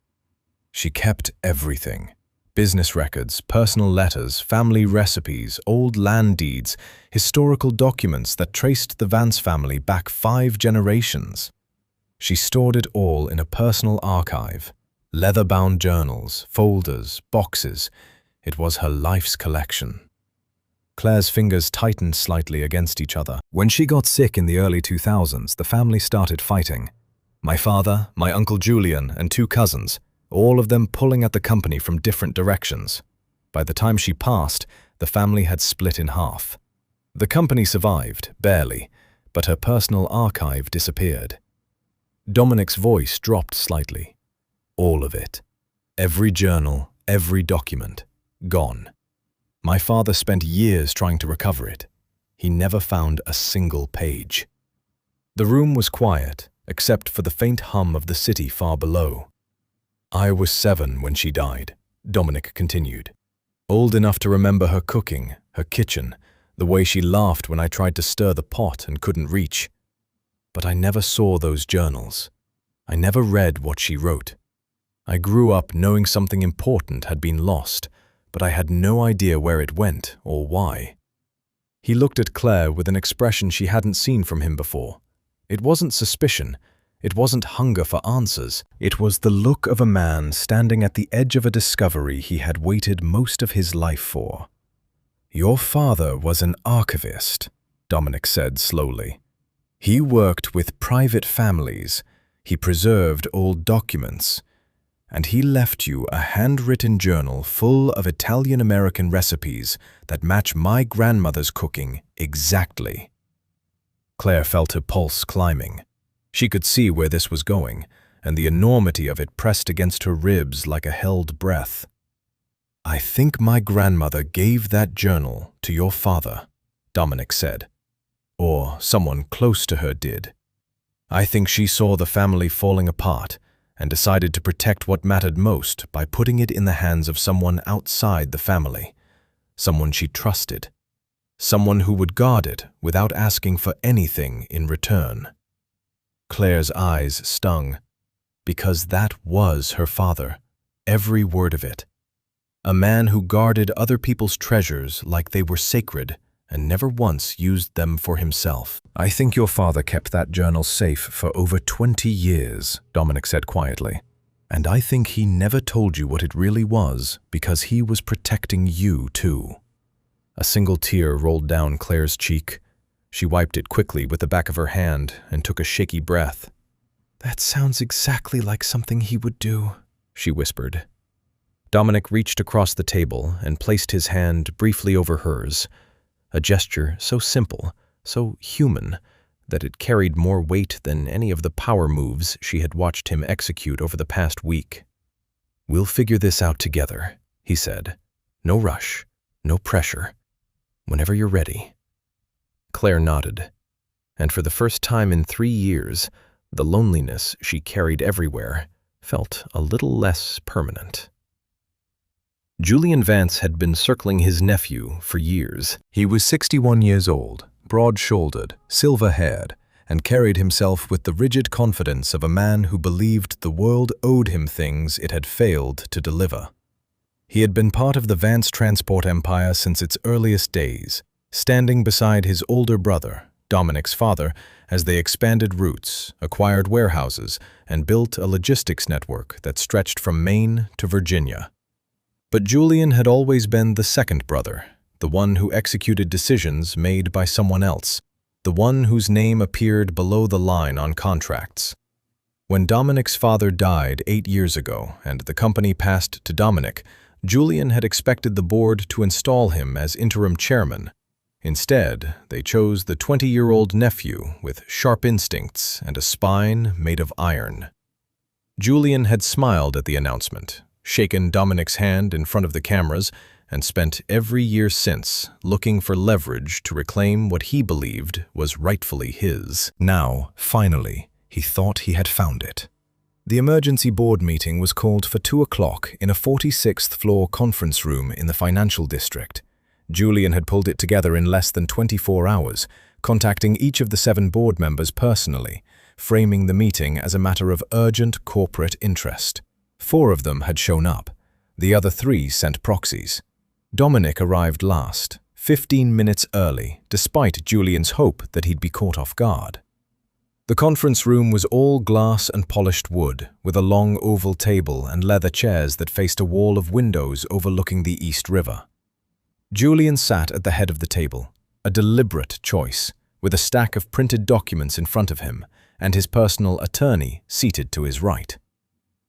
She kept everything. Business records, personal letters, family recipes, old land deeds, historical documents that traced the Vance family back 5 generations. She stored it all in a personal archive. Leather-bound journals, folders, boxes. It was her life's collection. Claire's fingers tightened slightly against each other. When she got sick in the early 2000s, the family started fighting. My father, my Uncle Julian, and 2 cousins, all of them pulling at the company from different directions. By the time she passed, the family had split in half. The company survived, barely, but her personal archive disappeared. Dominic's voice dropped slightly. All of it. Every journal, every document. Gone. My father spent years trying to recover it. He never found a single page. The room was quiet, except for the faint hum of the city far below. I was 7 when she died, Dominic continued. Old enough to remember her cooking, her kitchen, the way she laughed when I tried to stir the pot and couldn't reach. But I never saw those journals. I never read what she wrote. I grew up knowing something important had been lost, but I had no idea where it went or why. He looked at Claire with an expression she hadn't seen from him before. It wasn't suspicion. It wasn't hunger for answers. It was the look of a man standing at the edge of a discovery he had waited most of his life for. Your father was an archivist, Dominic said slowly. He worked with private families. He preserved old documents. And he left you a handwritten journal full of Italian-American recipes that match my grandmother's cooking exactly. Claire felt her pulse climbing. She could see where this was going, and the enormity of it pressed against her ribs like a held breath. I think my grandmother gave that journal to your father, Dominic said. Or someone close to her did. I think she saw the family falling apart and decided to protect what mattered most by putting it in the hands of someone outside the family, someone she trusted, someone who would guard it without asking for anything in return. Claire's eyes stung, because that was her father, every word of it. A man who guarded other people's treasures like they were sacred and never once used them for himself. I think your father kept that journal safe for over 20 years, Dominic said quietly. And I think he never told you what it really was because he was protecting you too. A single tear rolled down Claire's cheek. She wiped it quickly with the back of her hand and took a shaky breath. That sounds exactly like something he would do, she whispered. Dominic reached across the table and placed his hand briefly over hers, a gesture so simple, so human, that it carried more weight than any of the power moves she had watched him execute over the past week. We'll figure this out together, he said. No rush, no pressure. Whenever you're ready. Claire nodded, and for the first time in 3 years, the loneliness she carried everywhere felt a little less permanent. Julian Vance had been circling his nephew for years. He was 61 years old, broad-shouldered, silver-haired, and carried himself with the rigid confidence of a man who believed the world owed him things it had failed to deliver. He had been part of the Vance transport empire since its earliest days, standing beside his older brother, Dominic's father, as they expanded routes, acquired warehouses, and built a logistics network that stretched from Maine to Virginia. But Julian had always been the second brother, the one who executed decisions made by someone else, the one whose name appeared below the line on contracts. When Dominic's father died 8 years ago and the company passed to Dominic, Julian had expected the board to install him as interim chairman. Instead, they chose the 20-year-old nephew with sharp instincts and a spine made of iron. Julian had smiled at the announcement, shaken Dominic's hand in front of the cameras, and spent every year since looking for leverage to reclaim what he believed was rightfully his. Now, finally, he thought he had found it. The emergency board meeting was called for 2 o'clock in a 46th floor conference room in the financial district. Julian had pulled it together in less than 24 hours, contacting each of the 7 board members personally, framing the meeting as a matter of urgent corporate interest. 4 of them had shown up. The other 3 sent proxies. Dominic arrived last, 15 minutes early, despite Julian's hope that he'd be caught off guard. The conference room was all glass and polished wood, with a long oval table and leather chairs that faced a wall of windows overlooking the East River. Julian sat at the head of the table, a deliberate choice, with a stack of printed documents in front of him and his personal attorney seated to his right.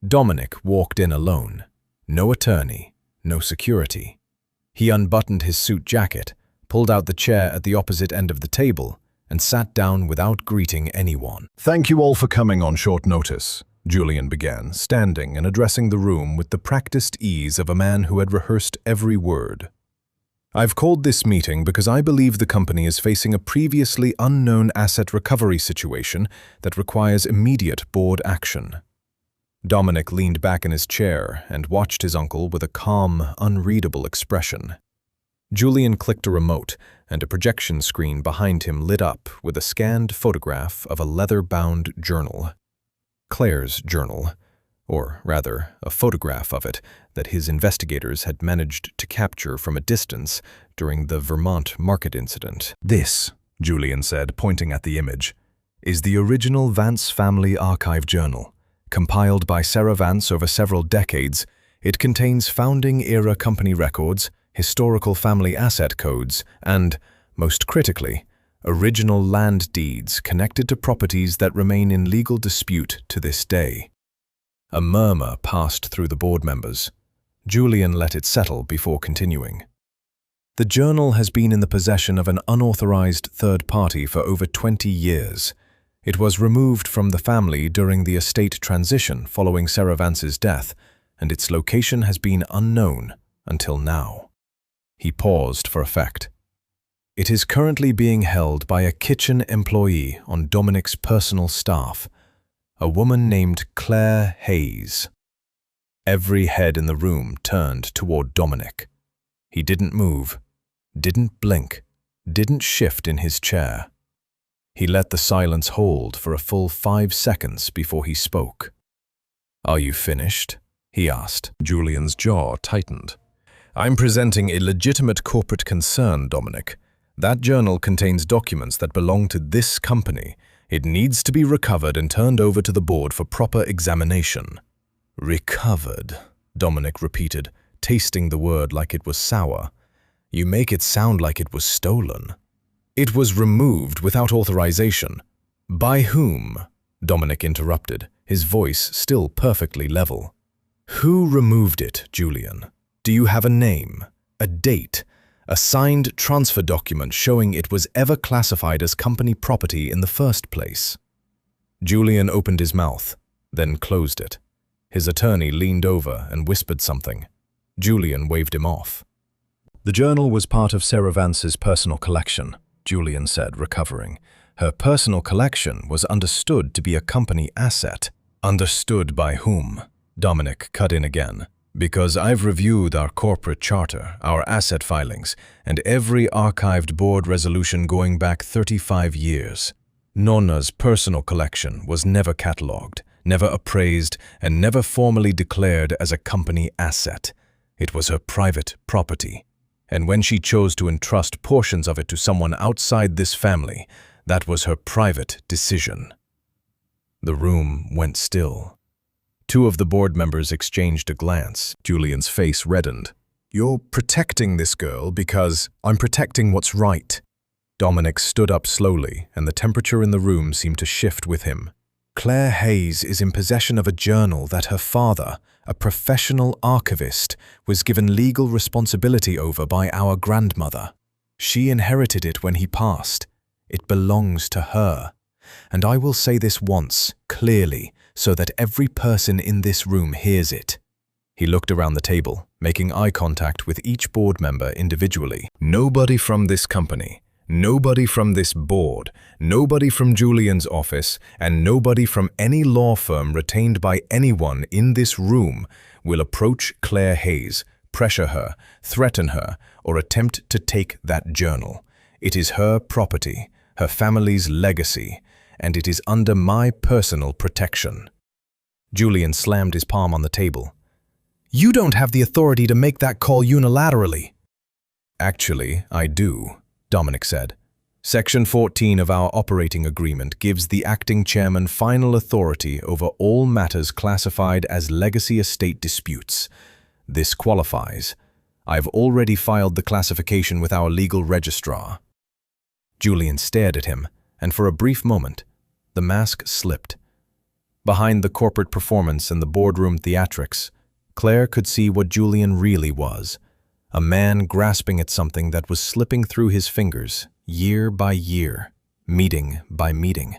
Dominic walked in alone. No attorney, no security. He unbuttoned his suit jacket, pulled out the chair at the opposite end of the table, and sat down without greeting anyone. "Thank you all for coming on short notice," Julian began, standing and addressing the room with the practiced ease of a man who had rehearsed every word. "I've called this meeting because I believe the company is facing a previously unknown asset recovery situation that requires immediate board action." Dominic leaned back in his chair and watched his uncle with a calm, unreadable expression. Julian clicked a remote, and a projection screen behind him lit up with a scanned photograph of a leather-bound journal. Claire's journal, or rather, a photograph of it that his investigators had managed to capture from a distance during the Vermont market incident. "This," Julian said, pointing at the image, "is the original Vance family archive journal. Compiled by Sarah Vance over several decades, it contains founding-era company records, historical family asset codes, and, most critically, original land deeds connected to properties that remain in legal dispute to this day." A murmur passed through the board members. Julian let it settle before continuing. "The journal has been in the possession of an unauthorized third party for over 20 years. It was removed from the family during the estate transition following Sarah Vance's death, and its location has been unknown until now." He paused for effect. "It is currently being held by a kitchen employee on Dominic's personal staff, a woman named Claire Hayes." Every head in the room turned toward Dominic. He didn't move, didn't blink, didn't shift in his chair. He let the silence hold for a full 5 seconds before he spoke. "Are you finished?" he asked. Julian's jaw tightened. "I'm presenting a legitimate corporate concern, Dominic. That journal contains documents that belong to this company. It needs to be recovered and turned over to the board for proper examination." "Recovered," Dominic repeated, tasting the word like it was sour. "You make it sound like it was stolen." "It was removed without authorization." "By whom?" Dominic interrupted, his voice still perfectly level. "Who removed it, Julian? Do you have a name, a date, a signed transfer document showing it was ever classified as company property in the first place?" Julian opened his mouth, then closed it. His attorney leaned over and whispered something. Julian waved him off. "The journal was part of Sarah Vance's personal collection," Julian said, recovering. "Her personal collection was understood to be a company asset." "Understood by whom?" Dominic cut in again. "Because I've reviewed our corporate charter, our asset filings, and every archived board resolution going back 35 years. Nonna's personal collection was never catalogued, never appraised, and never formally declared as a company asset. It was her private property. And when she chose to entrust portions of it to someone outside this family, that was her private decision." The room went still. 2 of the board members exchanged a glance. Julian's face reddened. "You're protecting this girl because I'm protecting what's right." Dominic stood up slowly, and the temperature in the room seemed to shift with him. "Claire Hayes is in possession of a journal that her father, a professional archivist, was given legal responsibility over by our grandmother. She inherited it when he passed. It belongs to her. And I will say this once, clearly, so that every person in this room hears it." He looked around the table, making eye contact with each board member individually. "Nobody from this company, nobody from this board, nobody from Julian's office, and nobody from any law firm retained by anyone in this room will approach Claire Hayes, pressure her, threaten her, or attempt to take that journal. It is her property, her family's legacy, and it is under my personal protection." Julian slammed his palm on the table. "You don't have the authority to make that call unilaterally." "Actually, I do," Dominic said. "Section 14 of our operating agreement gives the acting chairman final authority over all matters classified as legacy estate disputes. This qualifies. I've already filed the classification with our legal registrar." Julian stared at him, and for a brief moment, the mask slipped. Behind the corporate performance and the boardroom theatrics, Claire could see what Julian really was, a man grasping at something that was slipping through his fingers, year by year, meeting by meeting.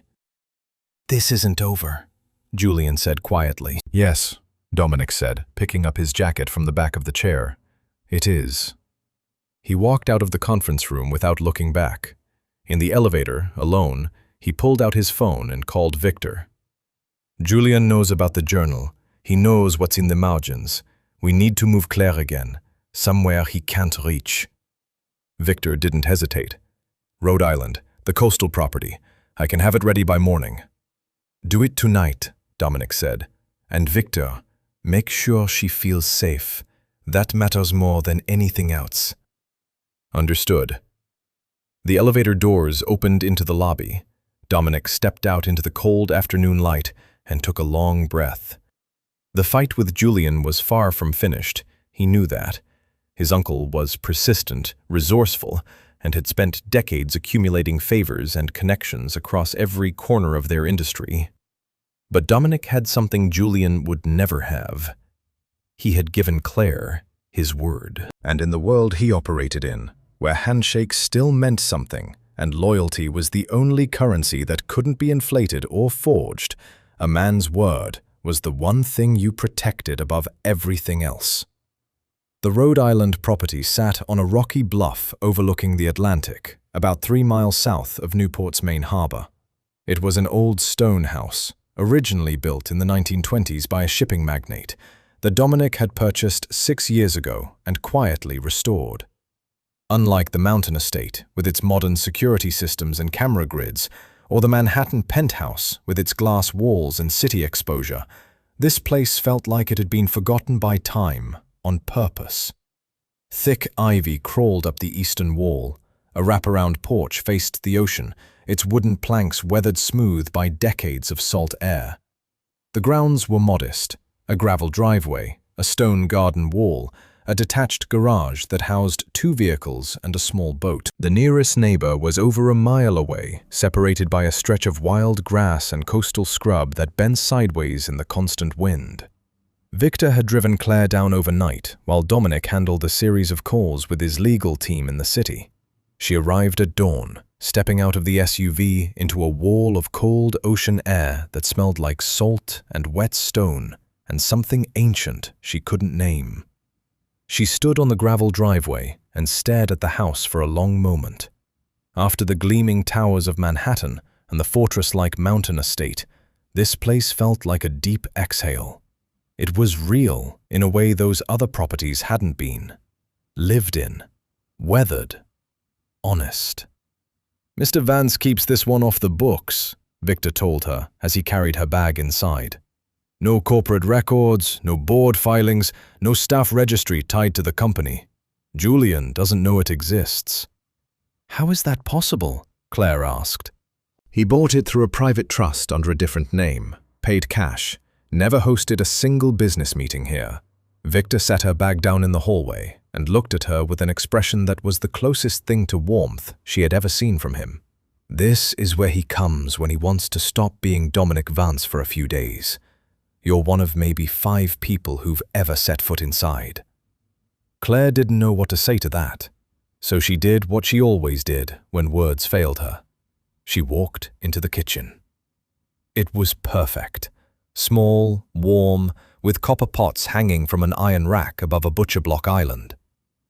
"This isn't over," Julian said quietly. "Yes," Dominic said, picking up his jacket from the back of the chair. "It is." He walked out of the conference room without looking back. In the elevator, alone, he pulled out his phone and called Victor. "Julian knows about the journal. He knows what's in the margins. We need to move Claire again, somewhere he can't reach." Victor didn't hesitate. "Rhode Island, the coastal property. I can have it ready by morning." "Do it tonight," Dominic said. "And Victor, make sure she feels safe. That matters more than anything else." "Understood." The elevator doors opened into the lobby. Dominic stepped out into the cold afternoon light and took a long breath. The fight with Julian was far from finished. He knew that. His uncle was persistent, resourceful, and had spent decades accumulating favors and connections across every corner of their industry. But Dominic had something Julian would never have. He had given Claire his word. And in the world he operated in, where handshakes still meant something, and loyalty was the only currency that couldn't be inflated or forged, a man's word was the one thing you protected above everything else. The Rhode Island property sat on a rocky bluff overlooking the Atlantic, about 3 miles south of Newport's main harbor. It was an old stone house, originally built in the 1920s by a shipping magnate, that Dominic had purchased 6 years ago and quietly restored. Unlike the Mountain Estate, with its modern security systems and camera grids, or the Manhattan penthouse with its glass walls and city exposure, this place felt like it had been forgotten by time, on purpose. Thick ivy crawled up the eastern wall. A wraparound porch faced the ocean, its wooden planks weathered smooth by decades of salt air. The grounds were modest: a gravel driveway, a stone garden wall, a detached garage that housed 2 vehicles and a small boat. The nearest neighbor was over a mile away, separated by a stretch of wild grass and coastal scrub that bent sideways in the constant wind. Victor had driven Claire down overnight, while Dominic handled a series of calls with his legal team in the city. She arrived at dawn, stepping out of the SUV into a wall of cold ocean air that smelled like salt and wet stone and something ancient she couldn't name. She stood on the gravel driveway and stared at the house for a long moment. After the gleaming towers of Manhattan and the fortress-like Mountain Estate, this place felt like a deep exhale. It was real in a way those other properties hadn't been. Lived in. Weathered. Honest. "Mr. Vance keeps this one off the books," Victor told her as he carried her bag inside. "No corporate records, no board filings, no staff registry tied to the company. Julian doesn't know it exists." "How is that possible?" Claire asked. "He bought it through a private trust under a different name, paid cash, never hosted a single business meeting here." Victor set her bag down in the hallway and looked at her with an expression that was the closest thing to warmth she had ever seen from him. "This is where he comes when he wants to stop being Dominic Vance for a few days. You're one of maybe 5 people who've ever set foot inside." Claire didn't know what to say to that, so she did what she always did when words failed her. She walked into the kitchen. It was perfect. Small, warm, with copper pots hanging from an iron rack above a butcher block island.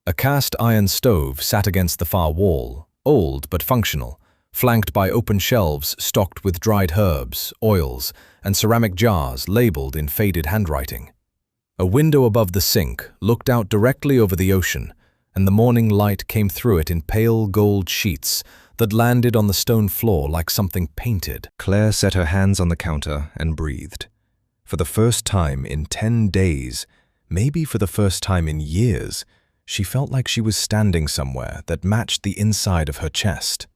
A cast iron stove sat against the far wall, old but functional, flanked by open shelves stocked with dried herbs, oils, and ceramic jars labeled in faded handwriting. A window above the sink looked out directly over the ocean, and the morning light came through it in pale gold sheets that landed on the stone floor like something painted. Claire set her hands on the counter and breathed. For the first time in 10 days, maybe for the first time in years, she felt like she was standing somewhere that matched the inside of her chest.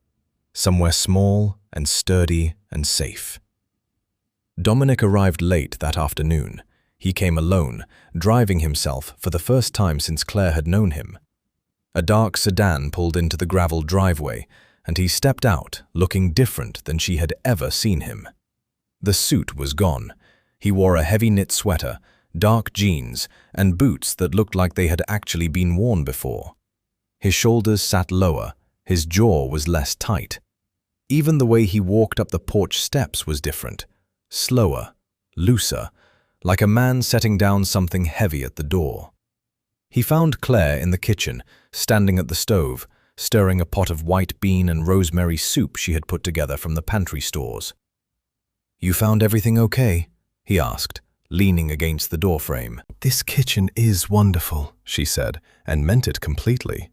Somewhere small and sturdy and safe. Dominic arrived late that afternoon. He came alone, driving himself for the first time since Claire had known him. A dark sedan pulled into the gravel driveway, and he stepped out, looking different than she had ever seen him. The suit was gone. He wore a heavy knit sweater, dark jeans, and boots that looked like they had actually been worn before. His shoulders sat lower, his jaw was less tight. Even the way he walked up the porch steps was different, slower, looser, like a man setting down something heavy at the door. He found Claire in the kitchen, standing at the stove, stirring a pot of white bean and rosemary soup she had put together from the pantry stores. "You found everything okay?" he asked, leaning against the doorframe. "This kitchen is wonderful," she said, and meant it completely.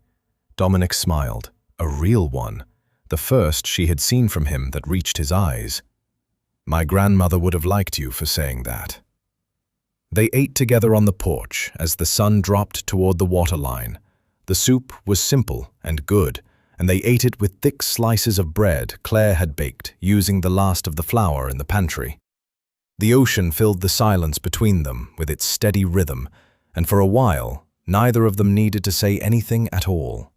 Dominic smiled, a real one, the first she had seen from him that reached his eyes. "My grandmother would have liked you for saying that." They ate together on the porch as the sun dropped toward the waterline. The soup was simple and good, and they ate it with thick slices of bread Claire had baked, using the last of the flour in the pantry. The ocean filled the silence between them with its steady rhythm, and for a while, neither of them needed to say anything at all.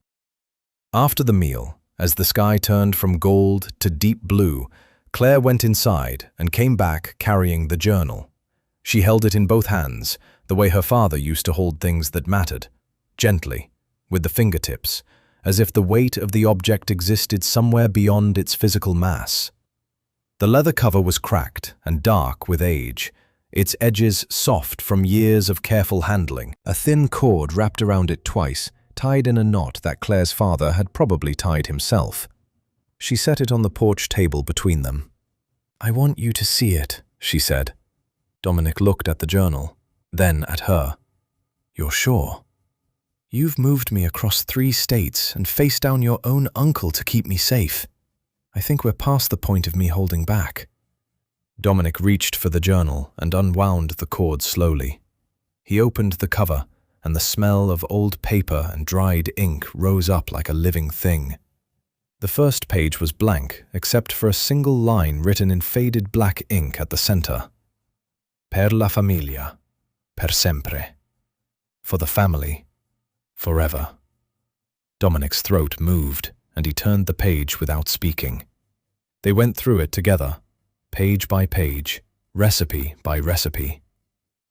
After the meal, as the sky turned from gold to deep blue, Claire went inside and came back carrying the journal. She held it in both hands, the way her father used to hold things that mattered, gently, with the fingertips, as if the weight of the object existed somewhere beyond its physical mass. The leather cover was cracked and dark with age, its edges soft from years of careful handling. A thin cord wrapped around it twice, tied in a knot that Claire's father had probably tied himself. She set it on the porch table between them. "I want you to see it," she said. Dominic looked at the journal, then at her. "You're sure? You've moved me across 3 states and faced down your own uncle to keep me safe. I think we're past the point of me holding back." Dominic reached for the journal and unwound the cord slowly. He opened the cover, and the smell of old paper and dried ink rose up like a living thing. The first page was blank, except for a single line written in faded black ink at the center. "Per la familia, per sempre." For the family, forever. Dominic's throat moved, and he turned the page without speaking. They went through it together, page by page, recipe by recipe.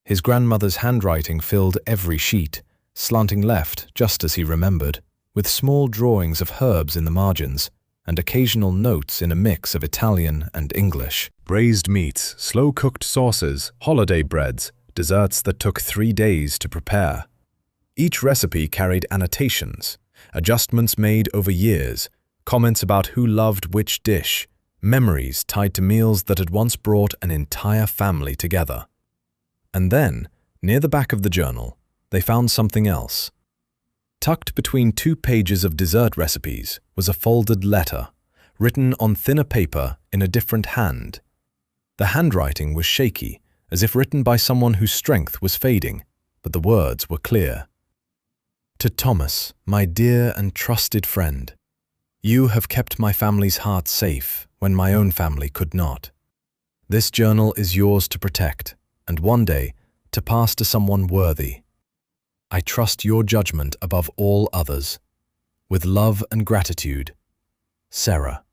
His grandmother's handwriting filled every sheet, slanting left just as he remembered, with small drawings of herbs in the margins, and occasional notes in a mix of Italian and English. Braised meats, slow-cooked sauces, holiday breads, desserts that took 3 days to prepare. Each recipe carried annotations, adjustments made over years, comments about who loved which dish, memories tied to meals that had once brought an entire family together. And then, near the back of the journal, they found something else. Tucked between 2 pages of dessert recipes was a folded letter, written on thinner paper in a different hand. The handwriting was shaky, as if written by someone whose strength was fading, but the words were clear. "To Thomas, my dear and trusted friend, you have kept my family's heart safe when my own family could not. This journal is yours to protect, and one day to pass to someone worthy. I trust your judgment above all others. With love and gratitude, Sarah."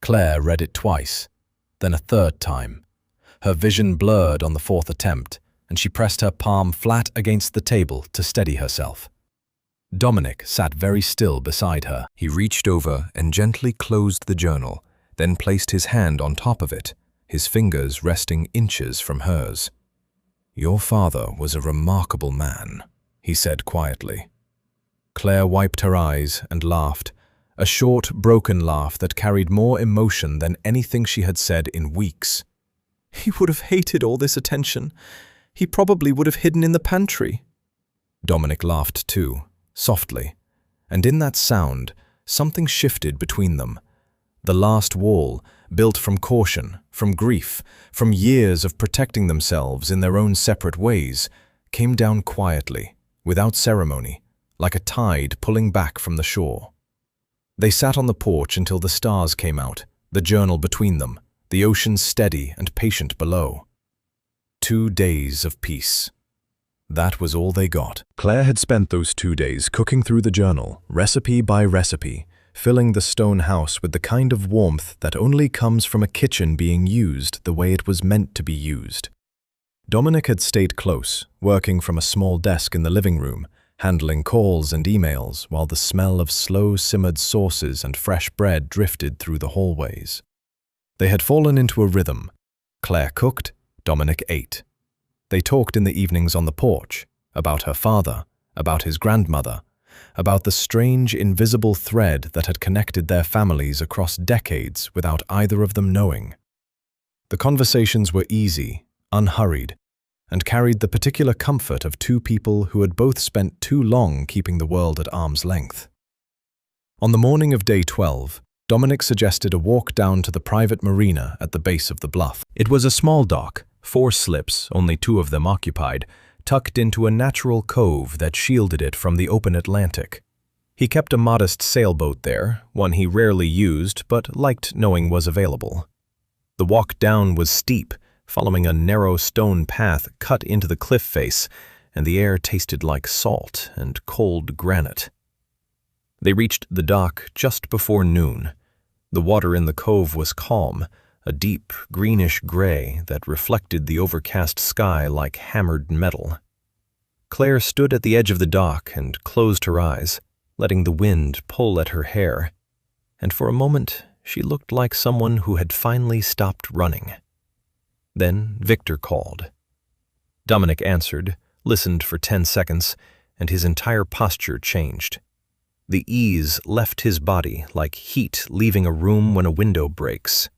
Claire read it twice, then a third time. Her vision blurred on the 4th attempt, and she pressed her palm flat against the table to steady herself. Dominic sat very still beside her. He reached over and gently closed the journal, then placed his hand on top of it, his fingers resting inches from hers. "Your father was a remarkable man," he said quietly. Claire wiped her eyes and laughed, a short, broken laugh that carried more emotion than anything she had said in weeks. "He would have hated all this attention. He probably would have hidden in the pantry." Dominic laughed too, softly, and in that sound, something shifted between them. The last wall, built from caution, from grief, from years of protecting themselves in their own separate ways, came down quietly, without ceremony, like a tide pulling back from the shore. They sat on the porch until the stars came out, the journal between them, the ocean steady and patient below. 2 days of peace. That was all they got. Claire had spent those 2 days cooking through the journal, recipe by recipe, filling the stone house with the kind of warmth that only comes from a kitchen being used the way it was meant to be used. Dominic had stayed close, working from a small desk in the living room, handling calls and emails while the smell of slow-simmered sauces and fresh bread drifted through the hallways. They had fallen into a rhythm. Claire cooked, Dominic ate. They talked in the evenings on the porch, about her father, about his grandmother, about the strange, invisible thread that had connected their families across decades without either of them knowing. The conversations were easy, unhurried, and carried the particular comfort of two people who had both spent too long keeping the world at arm's length. On the morning of day 12, Dominic suggested a walk down to the private marina at the base of the bluff. It was a small dock, 4 slips, only 2 of them occupied, tucked into a natural cove that shielded it from the open Atlantic. He kept a modest sailboat there, one he rarely used but liked knowing was available. The walk down was steep, following a narrow stone path cut into the cliff face, and the air tasted like salt and cold granite. They reached the dock just before noon. The water in the cove was calm, a deep, greenish gray that reflected the overcast sky like hammered metal. Claire stood at the edge of the dock and closed her eyes, letting the wind pull at her hair, and for a moment she looked like someone who had finally stopped running. Then Victor called. Dominic answered, listened for 10 seconds, and his entire posture changed. The ease left his body like heat leaving a room when a window breaks.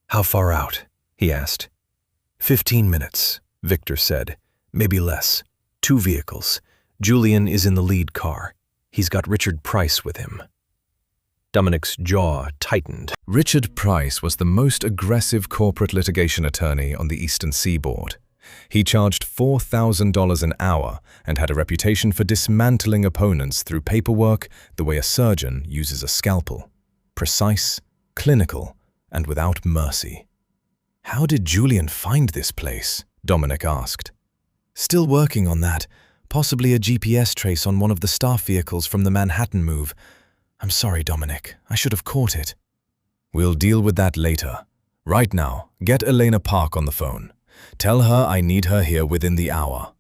"How far out?" he asked. 15 minutes, Victor said. "Maybe less. 2 vehicles. Julian is in the lead car. He's got Richard Price with him." Dominic's jaw tightened. Richard Price was the most aggressive corporate litigation attorney on the Eastern Seaboard. He charged $4,000 an hour and had a reputation for dismantling opponents through paperwork the way a surgeon uses a scalpel. Precise, clinical, and without mercy. "How did Julian find this place?" Dominic asked. "Still working on that. Possibly a GPS trace on one of the staff vehicles from the Manhattan move. I'm sorry, Dominic. I should have caught it." "We'll deal with that later. Right now, get Elena Park on the phone. Tell her I need her here within the hour."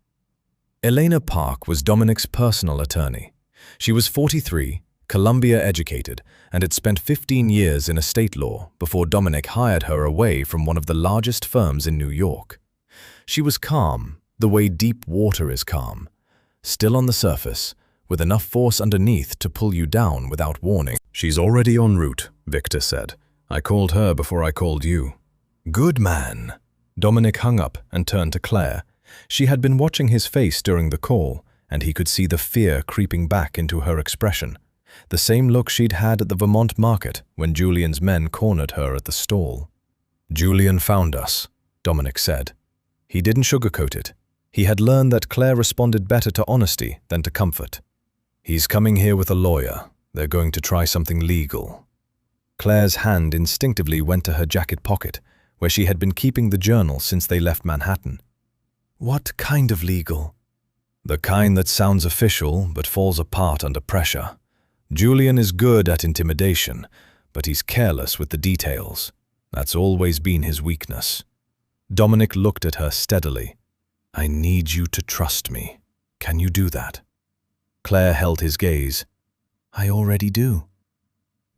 Elena Park was Dominic's personal attorney. She was 43, Columbia-educated, and had spent 15 years in estate law before Dominic hired her away from one of the largest firms in New York. She was calm, the way deep water is calm, still on the surface, with enough force underneath to pull you down without warning. "She's already en route," Victor said. "I called her before I called you." "Good man." Dominic hung up and turned to Claire. She had been watching his face during the call, and he could see the fear creeping back into her expression. The same look she'd had at the Vermont market when Julian's men cornered her at the stall. "Julian found us," Dominic said. He didn't sugarcoat it. He had learned that Claire responded better to honesty than to comfort. "He's coming here with a lawyer. They're going to try something legal." Claire's hand instinctively went to her jacket pocket, where she had been keeping the journal since they left Manhattan. "What kind of legal?" "The kind that sounds official but falls apart under pressure. Julian is good at intimidation, but he's careless with the details. That's always been his weakness." Dominic looked at her steadily. "I need you to trust me. Can you do that?" Claire held his gaze. "I already do."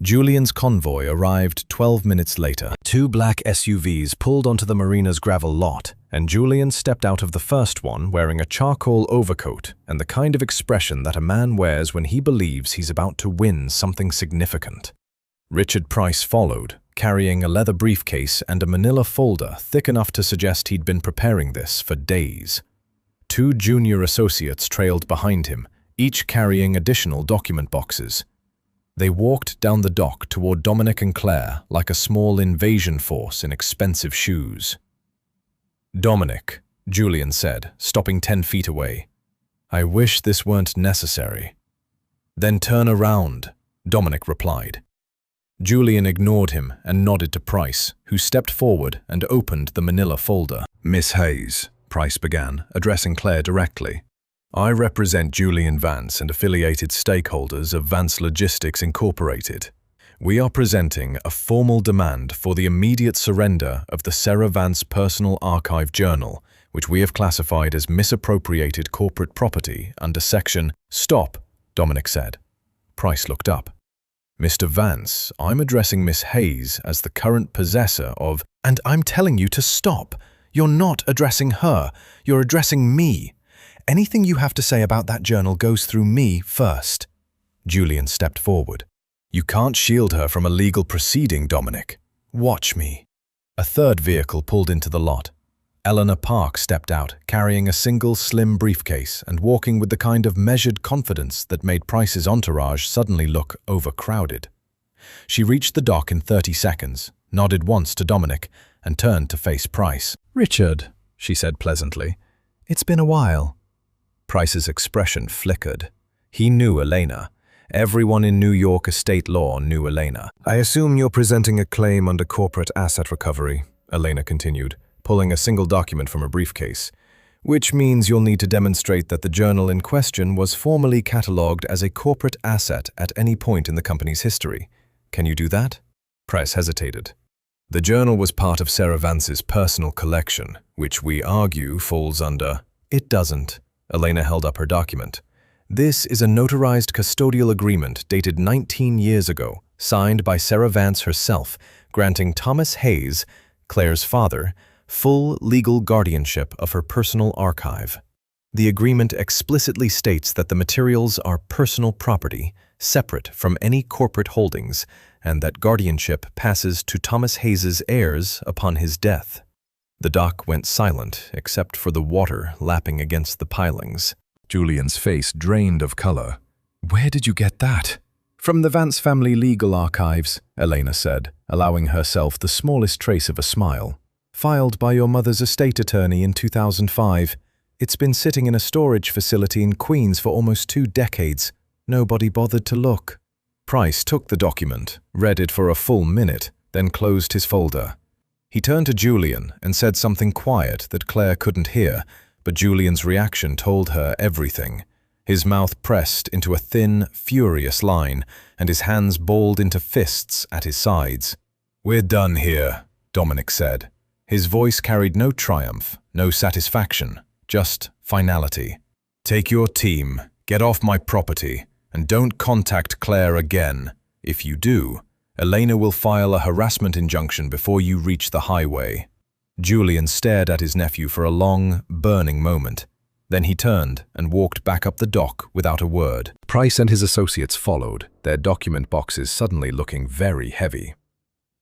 Julian's convoy arrived 12 minutes later. 2 black SUVs pulled onto the marina's gravel lot, and Julian stepped out of the first one wearing a charcoal overcoat and the kind of expression that a man wears when he believes he's about to win something significant. Richard Price followed, carrying a leather briefcase and a manila folder thick enough to suggest he'd been preparing this for days. 2 junior associates trailed behind him, each carrying additional document boxes. They walked down the dock toward Dominic and Claire like a small invasion force in expensive shoes. "Dominic," Julian said, stopping 10 feet away. "I wish this weren't necessary." "Then turn around," Dominic replied. Julian ignored him and nodded to Price, who stepped forward and opened the manila folder. "Miss Hayes," Price began, addressing Claire directly. "I represent Julian Vance and affiliated stakeholders of Vance Logistics Incorporated. We are presenting a formal demand for the immediate surrender of the Sarah Vance Personal Archive Journal, which we have classified as misappropriated corporate property under Section—" "Stop," Dominic said. Price looked up. "Mr. Vance, I'm addressing Miss Hayes as the current possessor of—" "And I'm telling you to stop. You're not addressing her. You're addressing me. Anything you have to say about that journal goes through me first." Julian stepped forward. "You can't shield her from a legal proceeding, Dominic. Watch me." A third vehicle pulled into the lot. Eleanor Park stepped out, carrying a single slim briefcase and walking with the kind of measured confidence that made Price's entourage suddenly look overcrowded. She reached the dock in 30 seconds, nodded once to Dominic, and turned to face Price. "Richard," she said pleasantly, "it's been a while." Price's expression flickered. He knew Elena. Everyone in New York estate law knew Elena. "I assume you're presenting a claim under corporate asset recovery," Elena continued, pulling a single document from a briefcase, "which means you'll need to demonstrate that the journal in question was formally catalogued as a corporate asset at any point in the company's history. Can you do that?" Price hesitated. "The journal was part of Sarah Vance's personal collection, which we argue falls under—" "It doesn't." Elena held up her document. "This is a notarized custodial agreement dated 19 years ago, signed by Sarah Vance herself, granting Thomas Hayes, Claire's father, full legal guardianship of her personal archive. The agreement explicitly states that the materials are personal property, separate from any corporate holdings, and that guardianship passes to Thomas Hayes's heirs upon his death." The dock went silent, except for the water lapping against the pilings. Julian's face drained of color. "Where did you get that?" "From the Vance family legal archives," Elena said, allowing herself the smallest trace of a smile. "Filed by your mother's estate attorney in 2005. It's been sitting in a storage facility in Queens for almost 2 decades. Nobody bothered to look." Price took the document, read it for a full minute, then closed his folder. He turned to Julian and said something quiet that Claire couldn't hear, but Julian's reaction told her everything. His mouth pressed into a thin, furious line, and his hands balled into fists at his sides. "We're done here," Dominic said. His voice carried no triumph, no satisfaction, just finality. "Take your team, get off my property, and don't contact Claire again. If you do, Elena will file a harassment injunction before you reach the highway." Julian stared at his nephew for a long, burning moment. Then he turned and walked back up the dock without a word. Price and his associates followed, their document boxes suddenly looking very heavy.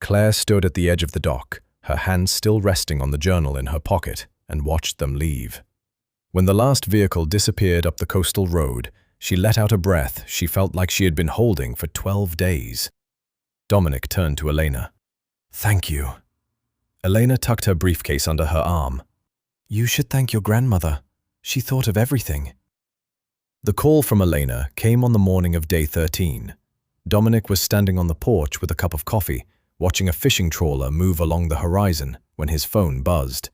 Claire stood at the edge of the dock, her hands still resting on the journal in her pocket, and watched them leave. When the last vehicle disappeared up the coastal road, she let out a breath she felt like she had been holding for 12 days. Dominic turned to Elena. "Thank you." Elena tucked her briefcase under her arm. "You should thank your grandmother. She thought of everything." The call from Elena came on the morning of day 13. Dominic was standing on the porch with a cup of coffee, watching a fishing trawler move along the horizon when his phone buzzed.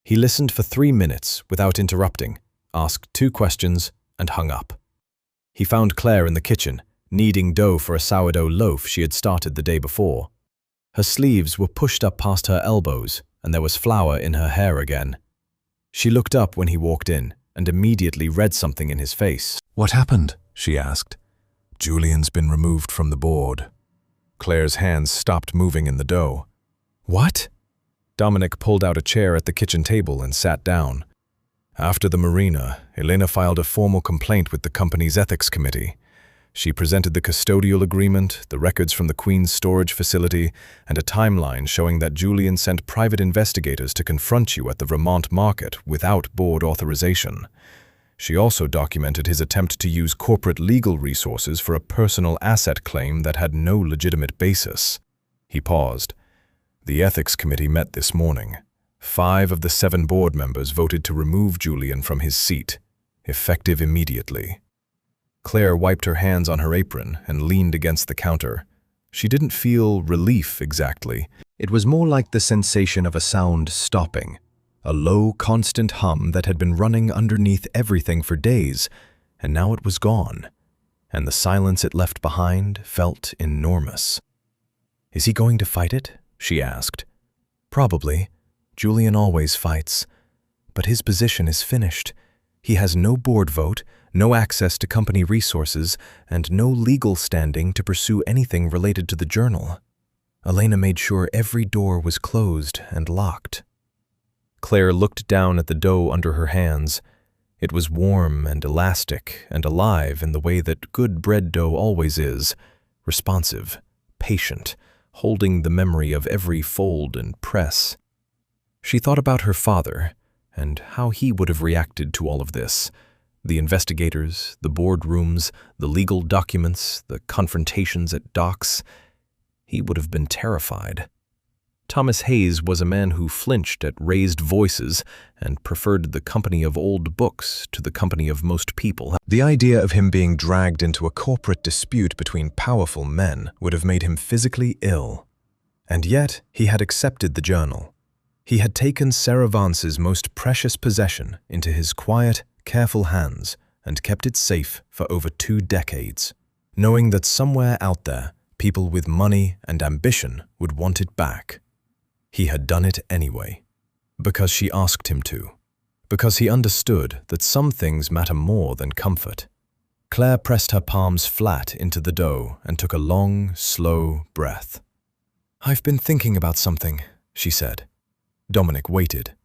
He listened for 3 minutes without interrupting, asked 2 questions, and hung up. He found Claire in the kitchen, kneading dough for a sourdough loaf she had started the day before. Her sleeves were pushed up past her elbows, and there was flour in her hair again. She looked up when he walked in, and immediately read something in his face. "What happened?" she asked. "Julian's been removed from the board." Claire's hands stopped moving in the dough. "What?" Dominic pulled out a chair at the kitchen table and sat down. After the marina, Elena filed a formal complaint with the company's ethics committee. She presented the custodial agreement, the records from the Queen's storage facility, and a timeline showing that Julian sent private investigators to confront you at the Vermont market without board authorization. She also documented his attempt to use corporate legal resources for a personal asset claim that had no legitimate basis. He paused. The ethics committee met this morning. 5 of the 7 board members voted to remove Julian from his seat, effective immediately. Claire wiped her hands on her apron and leaned against the counter. She didn't feel relief exactly. It was more like the sensation of a sound stopping, a low, constant hum that had been running underneath everything for days, and now it was gone, and the silence it left behind felt enormous. "Is he going to fight it?" she asked. "Probably. Julian always fights. But his position is finished. He has no board vote, no access to company resources, and no legal standing to pursue anything related to the journal." Elena made sure every door was closed and locked. Claire looked down at the dough under her hands. It was warm and elastic and alive in the way that good bread dough always is, responsive, patient, holding the memory of every fold and press. She thought about her father and how he would have reacted to all of this. The investigators, the boardrooms, the legal documents, the confrontations at docks. He would have been terrified. Thomas Hayes was a man who flinched at raised voices and preferred the company of old books to the company of most people. The idea of him being dragged into a corporate dispute between powerful men would have made him physically ill. And yet, he had accepted the journal. He had taken Sarah Vance's most precious possession into his quiet, careful hands and kept it safe for over 2 decades, knowing that somewhere out there, people with money and ambition would want it back. He had done it anyway, because she asked him to, because he understood that some things matter more than comfort. Claire pressed her palms flat into the dough and took a long, slow breath. "I've been thinking about something," she said. Dominic waited.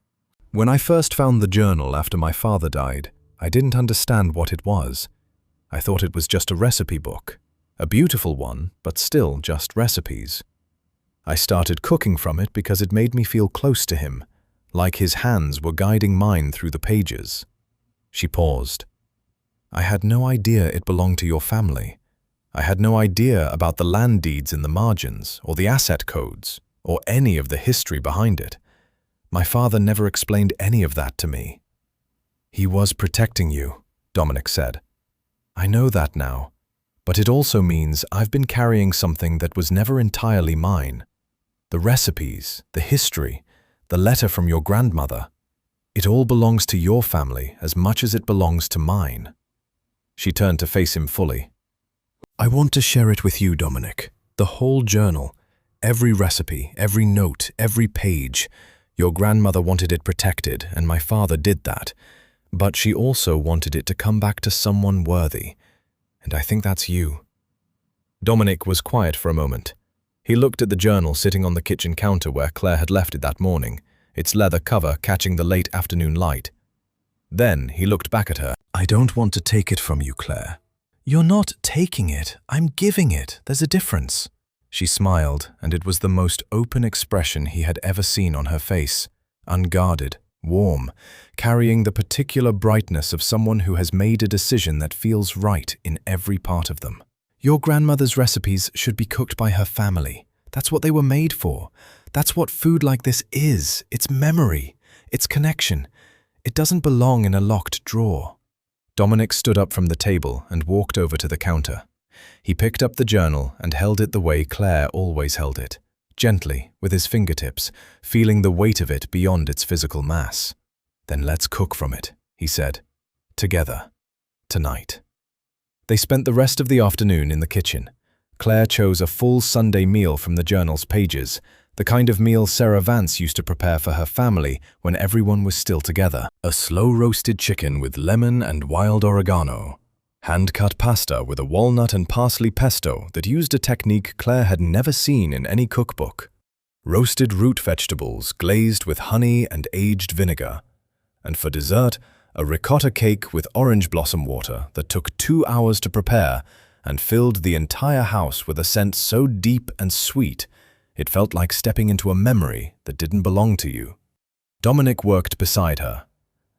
"When I first found the journal after my father died, I didn't understand what it was. I thought it was just a recipe book. A beautiful one, but still just recipes. I started cooking from it because it made me feel close to him, like his hands were guiding mine through the pages." She paused. "I had no idea it belonged to your family. I had no idea about the land deeds in the margins, or the asset codes, or any of the history behind it. My father never explained any of that to me." "He was protecting you," Dominic said. "I know that now, but it also means I've been carrying something that was never entirely mine. The recipes, the history, the letter from your grandmother. It all belongs to your family as much as it belongs to mine." She turned to face him fully. "I want to share it with you, Dominic. The whole journal, every recipe, every note, every page. Your grandmother wanted it protected, and my father did that. But she also wanted it to come back to someone worthy. And I think that's you." Dominic was quiet for a moment. He looked at the journal sitting on the kitchen counter where Claire had left it that morning, its leather cover catching the late afternoon light. Then he looked back at her. "I don't want to take it from you, Claire." "You're not taking it. I'm giving it. There's a difference." She smiled, and it was the most open expression he had ever seen on her face, unguarded, warm, carrying the particular brightness of someone who has made a decision that feels right in every part of them. "Your grandmother's recipes should be cooked by her family. That's what they were made for. That's what food like this is. It's memory. It's connection. It doesn't belong in a locked drawer." Dominic stood up from the table and walked over to the counter. He picked up the journal and held it the way Claire always held it, gently, with his fingertips, feeling the weight of it beyond its physical mass. "Then let's cook from it," he said. "Together. Tonight." They spent the rest of the afternoon in the kitchen. Claire chose a full Sunday meal from the journal's pages, the kind of meal Sarah Vance used to prepare for her family when everyone was still together. A slow-roasted chicken with lemon and wild oregano. Hand-cut pasta with a walnut and parsley pesto that used a technique Claire had never seen in any cookbook. Roasted root vegetables glazed with honey and aged vinegar. And for dessert, a ricotta cake with orange blossom water that took 2 hours to prepare and filled the entire house with a scent so deep and sweet, it felt like stepping into a memory that didn't belong to you. Dominic worked beside her.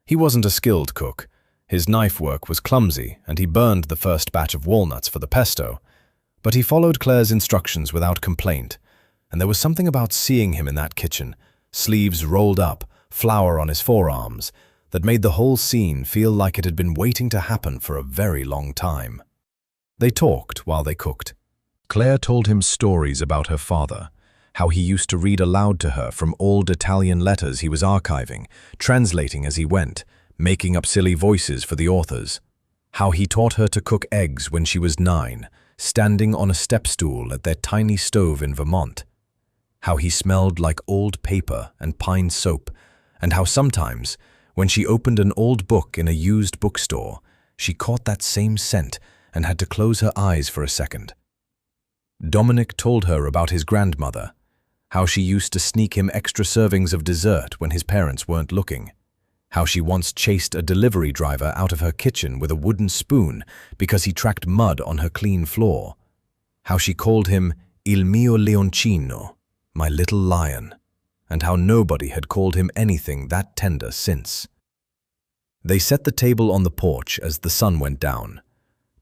He wasn't a skilled cook. His knife work was clumsy, and he burned the first batch of walnuts for the pesto. But he followed Claire's instructions without complaint, and there was something about seeing him in that kitchen, sleeves rolled up, flour on his forearms, that made the whole scene feel like it had been waiting to happen for a very long time. They talked while they cooked. Claire told him stories about her father, how he used to read aloud to her from old Italian letters he was archiving, translating as he went, making up silly voices for the authors. How he taught her to cook eggs when she was 9, standing on a step stool at their tiny stove in Vermont. How he smelled like old paper and pine soap, and how sometimes, when she opened an old book in a used bookstore, she caught that same scent and had to close her eyes for a second. Dominic told her about his grandmother, how she used to sneak him extra servings of dessert when his parents weren't looking, how she once chased a delivery driver out of her kitchen with a wooden spoon because he tracked mud on her clean floor, how she called him Il mio leoncino, my little lion, and how nobody had called him anything that tender since. They set the table on the porch as the sun went down.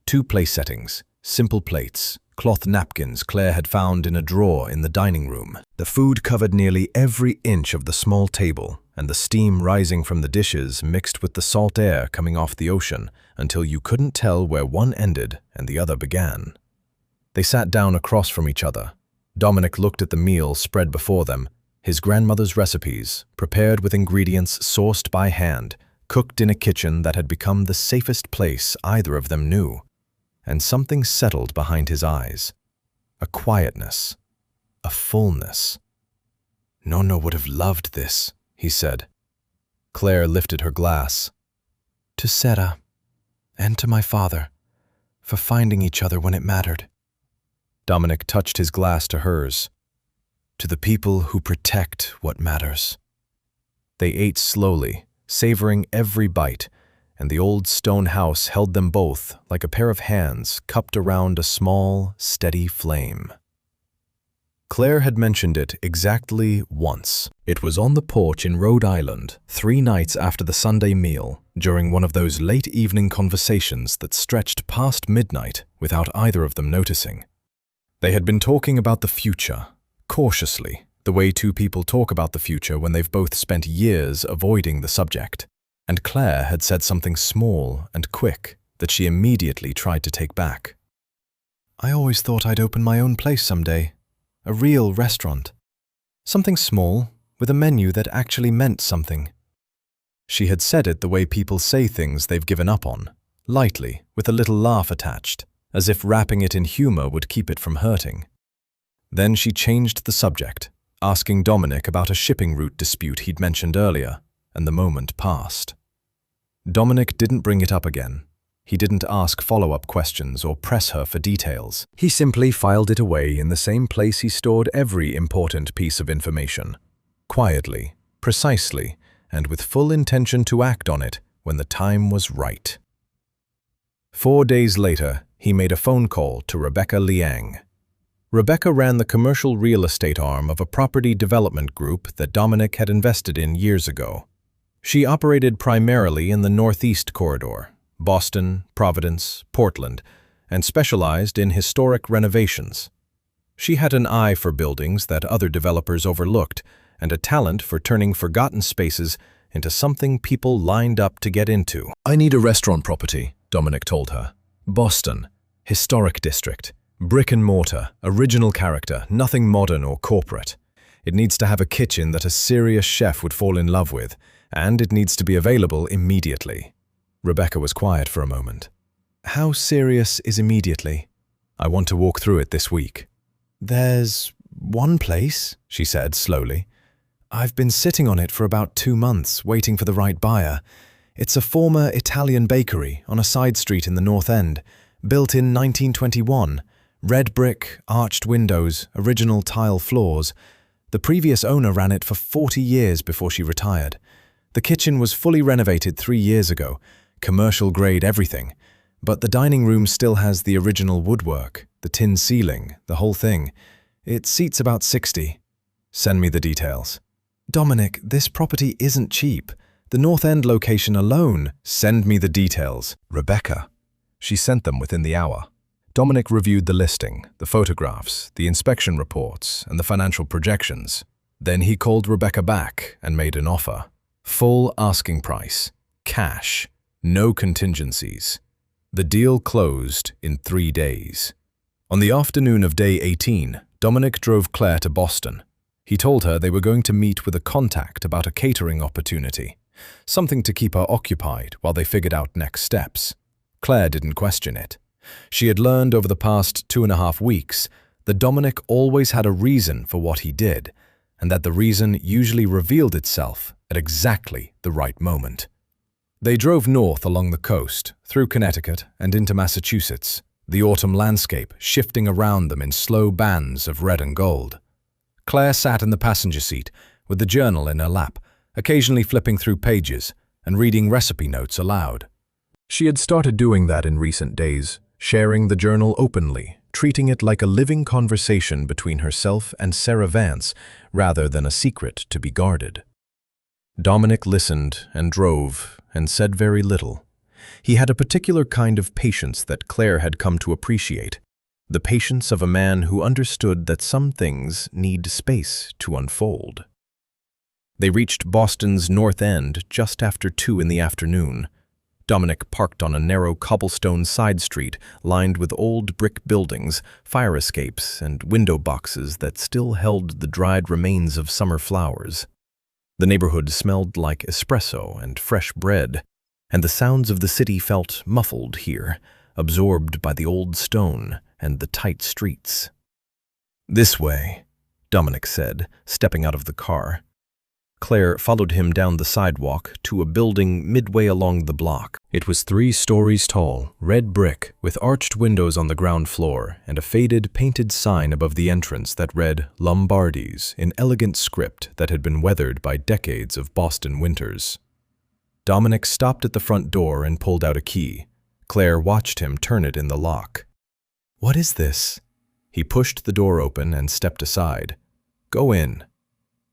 2 place settings, simple plates, cloth napkins Claire had found in a drawer in the dining room. The food covered nearly every inch of the small table, and the steam rising from the dishes mixed with the salt air coming off the ocean until you couldn't tell where one ended and the other began. They sat down across from each other. Dominic looked at the meal spread before them, his grandmother's recipes, prepared with ingredients sourced by hand, cooked in a kitchen that had become the safest place either of them knew. And something settled behind his eyes. A quietness. A fullness. "Nonno would have loved this," he said. Claire lifted her glass. "To Sarah, and to my father, for finding each other when it mattered." Dominic touched his glass to hers. "To the people who protect what matters." They ate slowly, savoring every bite, and the old stone house held them both like a pair of hands cupped around a small, steady flame. Claire had mentioned it exactly once. It was on the porch in Rhode Island, 3 nights after the Sunday meal, during one of those late evening conversations that stretched past midnight without either of them noticing. They had been talking about the future, cautiously, the way 2 people talk about the future when they've both spent years avoiding the subject. And Claire had said something small and quick that she immediately tried to take back. "I always thought I'd open my own place someday. A real restaurant. Something small, with a menu that actually meant something." She had said it the way people say things they've given up on, lightly, with a little laugh attached, as if wrapping it in humor would keep it from hurting. Then she changed the subject, asking Dominic about a shipping route dispute he'd mentioned earlier, and the moment passed. Dominic didn't bring it up again. He didn't ask follow-up questions or press her for details. He simply filed it away in the same place he stored every important piece of information. Quietly, precisely, and with full intention to act on it when the time was right. 4 days later, he made a phone call to Rebecca Liang. Rebecca ran the commercial real estate arm of a property development group that Dominic had invested in years ago. She operated primarily in the Northeast Corridor, Boston, Providence, Portland, and specialized in historic renovations. She had an eye for buildings that other developers overlooked and a talent for turning forgotten spaces into something people lined up to get into. "I need a restaurant property," Dominic told her. "Boston, historic district, brick and mortar, original character, nothing modern or corporate. It needs to have a kitchen that a serious chef would fall in love with, and it needs to be available immediately." Rebecca was quiet for a moment. "How serious is immediately?" "I want to walk through it this week." "There's one place," she said slowly. "I've been sitting on it for about 2 months, waiting for the right buyer. It's a former Italian bakery on a side street in the North End, built in 1921. Red brick, arched windows, original tile floors. The previous owner ran it for 40 years before she retired. The kitchen was fully renovated 3 years ago, commercial-grade everything, but the dining room still has the original woodwork, the tin ceiling, the whole thing. It seats about 60. Send me the details." "Dominic, this property isn't cheap. The North End location alone. Send me the details. Rebecca. She sent them within the hour. Dominic reviewed the listing, the photographs, the inspection reports, and the financial projections. Then he called Rebecca back and made an offer. Full asking price. Cash. No contingencies. The deal closed in 3 days. On the afternoon of day 18, Dominic drove Claire to Boston. He told her they were going to meet with a contact about a catering opportunity, something to keep her occupied while they figured out next steps. Claire didn't question it. She had learned over the past 2.5 weeks that Dominic always had a reason for what he did, and that the reason usually revealed itself at exactly the right moment. They drove north along the coast, through Connecticut and into Massachusetts, the autumn landscape shifting around them in slow bands of red and gold. Claire sat in the passenger seat with the journal in her lap, occasionally flipping through pages and reading recipe notes aloud. She had started doing that in recent days, sharing the journal openly, treating it like a living conversation between herself and Sarah Vance rather than a secret to be guarded. Dominic listened and drove and said very little. He had a particular kind of patience that Claire had come to appreciate, the patience of a man who understood that some things need space to unfold. They reached Boston's North End just after 2 in the afternoon. Dominic parked on a narrow cobblestone side street lined with old brick buildings, fire escapes, and window boxes that still held the dried remains of summer flowers. The neighborhood smelled like espresso and fresh bread, and the sounds of the city felt muffled here, absorbed by the old stone and the tight streets. "This way," Dominic said, stepping out of the car. Claire followed him down the sidewalk to a building midway along the block. It was 3 stories tall, red brick, with arched windows on the ground floor and a faded, painted sign above the entrance that read Lombardi's in elegant script that had been weathered by decades of Boston winters. Dominic stopped at the front door and pulled out a key. Claire watched him turn it in the lock. "What is this?" He pushed the door open and stepped aside. "Go in."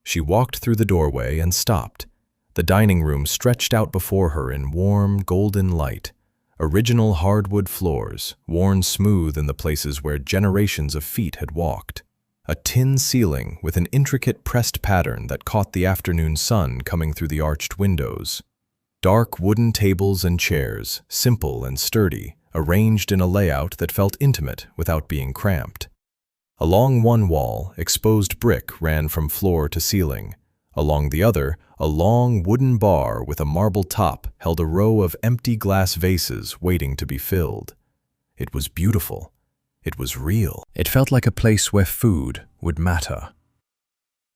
She walked through the doorway and stopped. The dining room stretched out before her in warm, golden light. Original hardwood floors, worn smooth in the places where generations of feet had walked. A tin ceiling with an intricate pressed pattern that caught the afternoon sun coming through the arched windows. Dark wooden tables and chairs, simple and sturdy, arranged in a layout that felt intimate without being cramped. Along one wall, exposed brick ran from floor to ceiling. Along the other, a long wooden bar with a marble top held a row of empty glass vases waiting to be filled. It was beautiful. It was real. It felt like a place where food would matter.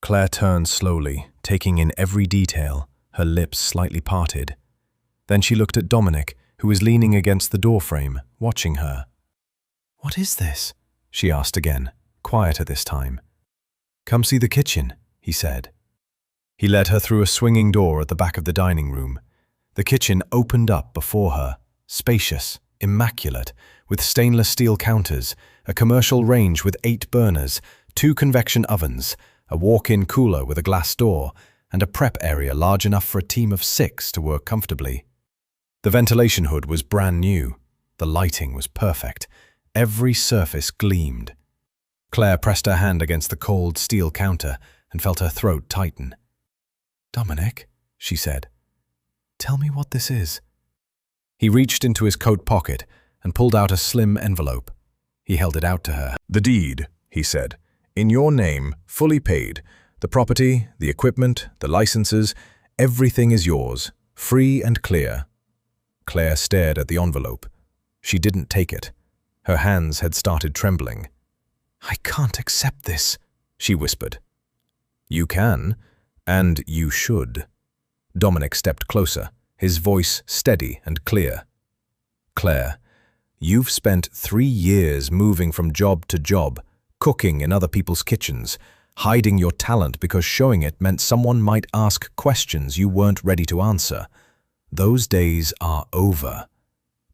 Claire turned slowly, taking in every detail, her lips slightly parted. Then she looked at Dominic, who was leaning against the doorframe, watching her. "What is this?" she asked again, quieter this time. "Come see the kitchen," he said. He led her through a swinging door at the back of the dining room. The kitchen opened up before her, spacious, immaculate, with stainless steel counters, a commercial range with 8 burners, 2 convection ovens, a walk-in cooler with a glass door, and a prep area large enough for a team of 6 to work comfortably. The ventilation hood was brand new. The lighting was perfect. Every surface gleamed. Claire pressed her hand against the cold steel counter and felt her throat tighten. "Dominic," she said, "tell me what this is." He reached into his coat pocket and pulled out a slim envelope. He held it out to her. "The deed," he said. "In your name, fully paid. The property, the equipment, the licenses, everything is yours, free and clear." Claire stared at the envelope. She didn't take it. Her hands had started trembling. "I can't accept this," she whispered. "You can, and you should." Dominic stepped closer, his voice steady and clear. "Claire, you've spent 3 years moving from job to job, cooking in other people's kitchens, hiding your talent because showing it meant someone might ask questions you weren't ready to answer. Those days are over.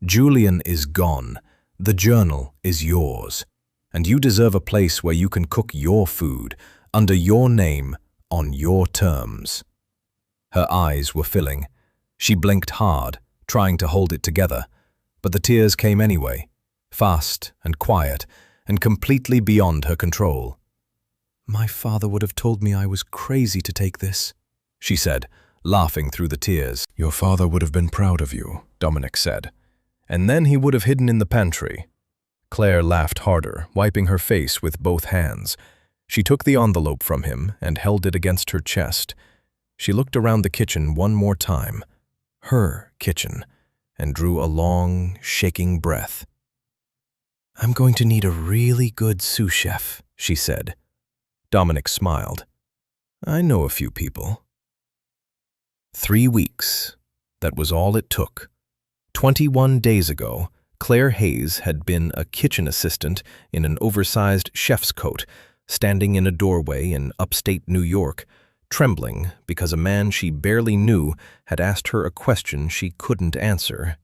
Julian is gone. The journal is yours. And you deserve a place where you can cook your food, under your name, on your terms." Her eyes were filling, She blinked hard, trying to hold it together, but the tears came anyway, fast and quiet, and completely beyond her control. "My father would have told me I was crazy to take this," she said, laughing through the tears. "Your father would have been proud of you," Dominic said. "And then he would have hidden in the pantry." Claire laughed harder, wiping her face with both hands. She took the envelope from him and held it against her chest. She looked around the kitchen one more time, her kitchen, and drew a long, shaking breath. "I'm going to need a really good sous chef," she said. Dominic smiled. "I know a few people." 3 weeks. That was all it took. 21 days ago, Claire Hayes had been a kitchen assistant in an oversized chef's coat, standing in a doorway in upstate New York, trembling because a man she barely knew had asked her a question she couldn't answer.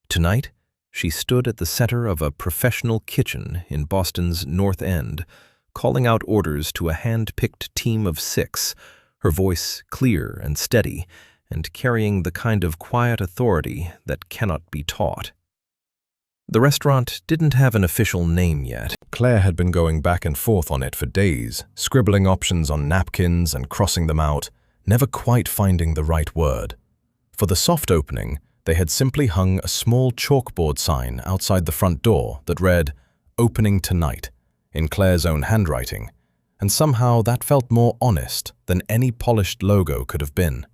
Tonight, she stood at the center of a professional kitchen in Boston's North End, calling out orders to a hand-picked team of 6, her voice clear and steady, and carrying the kind of quiet authority that cannot be taught. The restaurant didn't have an official name yet. Claire had been going back and forth on it for days, scribbling options on napkins and crossing them out, never quite finding the right word. For the soft opening, they had simply hung a small chalkboard sign outside the front door that read, "Opening tonight," in Claire's own handwriting, and somehow that felt more honest than any polished logo could have been.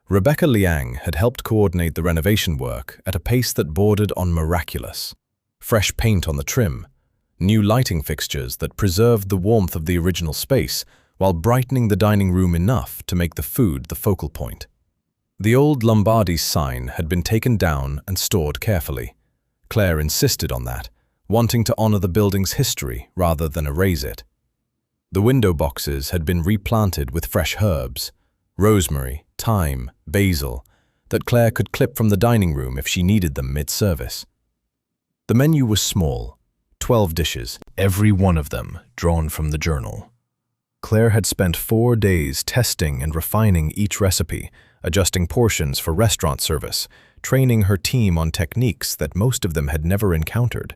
Rebecca Liang had helped coordinate the renovation work at a pace that bordered on miraculous. Fresh paint on the trim, new lighting fixtures that preserved the warmth of the original space while brightening the dining room enough to make the food the focal point. The old Lombardi sign had been taken down and stored carefully. Claire insisted on that, wanting to honor the building's history rather than erase it. The window boxes had been replanted with fresh herbs, rosemary, thyme, basil, that Claire could clip from the dining room if she needed them mid-service. The menu was small, 12 dishes, every one of them drawn from the journal. Claire had spent 4 days testing and refining each recipe, adjusting portions for restaurant service, training her team on techniques that most of them had never encountered.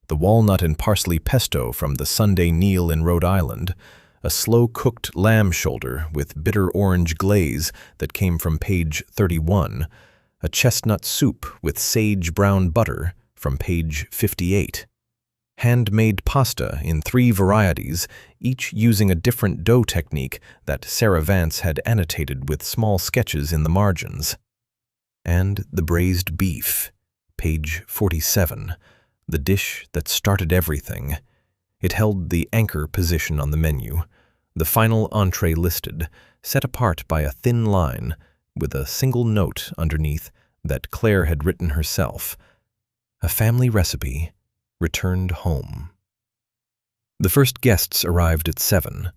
The walnut and parsley pesto from the Sunday Kneel in Rhode Island, a slow-cooked lamb shoulder with bitter orange glaze that came from page 31, a chestnut soup with sage brown butter from page 58, handmade pasta in 3 varieties, each using a different dough technique that Sarah Vance had annotated with small sketches in the margins, and the braised beef, page 47, the dish that started everything. It held the anchor position on the menu, the final entree listed, set apart by a thin line, with a single note underneath that Claire had written herself. A family recipe, returned home. The first guests arrived at 7.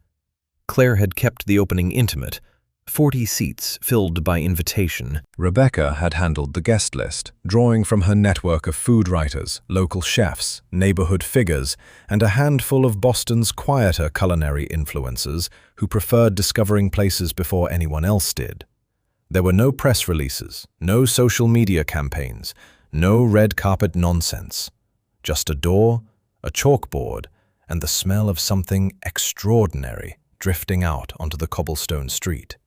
Claire had kept the opening intimate, 40 seats filled by invitation. Rebecca had handled the guest list, drawing from her network of food writers, local chefs, neighborhood figures, and a handful of Boston's quieter culinary influencers who preferred discovering places before anyone else did. There were no press releases, no social media campaigns, no red carpet nonsense. Just a door, a chalkboard, and the smell of something extraordinary drifting out onto the cobblestone street.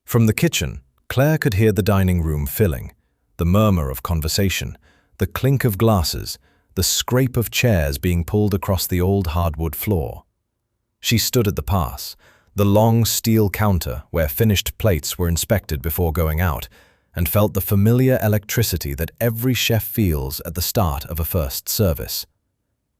From the kitchen, Claire could hear the dining room filling, the murmur of conversation, the clink of glasses, the scrape of chairs being pulled across the old hardwood floor. She stood at the pass, the long steel counter where finished plates were inspected before going out, and felt the familiar electricity that every chef feels at the start of a first service.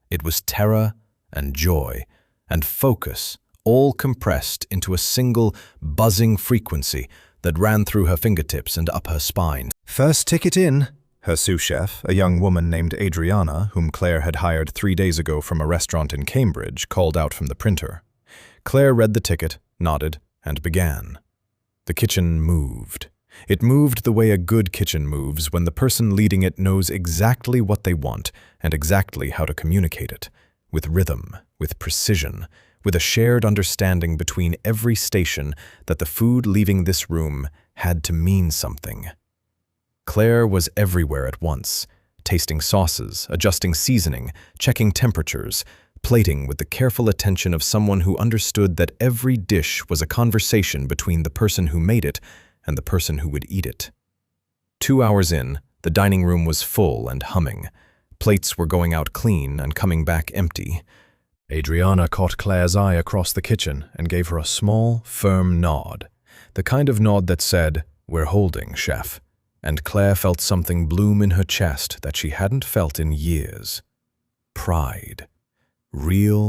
It was terror and joy and focus, all compressed into a single buzzing frequency that ran through her fingertips and up her spine. "First ticket in," her sous chef, a young woman named Adriana, whom Claire had hired 3 days ago from a restaurant in Cambridge, called out from the printer. Claire read the ticket, nodded, and began. The kitchen moved. It moved the way a good kitchen moves when the person leading it knows exactly what they want and exactly how to communicate it, with rhythm, with precision, with a shared understanding between every station that the food leaving this room had to mean something. Claire was everywhere at once, tasting sauces, adjusting seasoning, checking temperatures, plating with the careful attention of someone who understood that every dish was a conversation between the person who made it and the person who would eat it. 2 hours in, the dining room was full and humming. Plates were going out clean and coming back empty. Adriana caught Claire's eye across the kitchen and gave her a small, firm nod, the kind of nod that said, "We're holding, chef." And Claire felt something bloom in her chest that she hadn't felt in years. Pride. Real,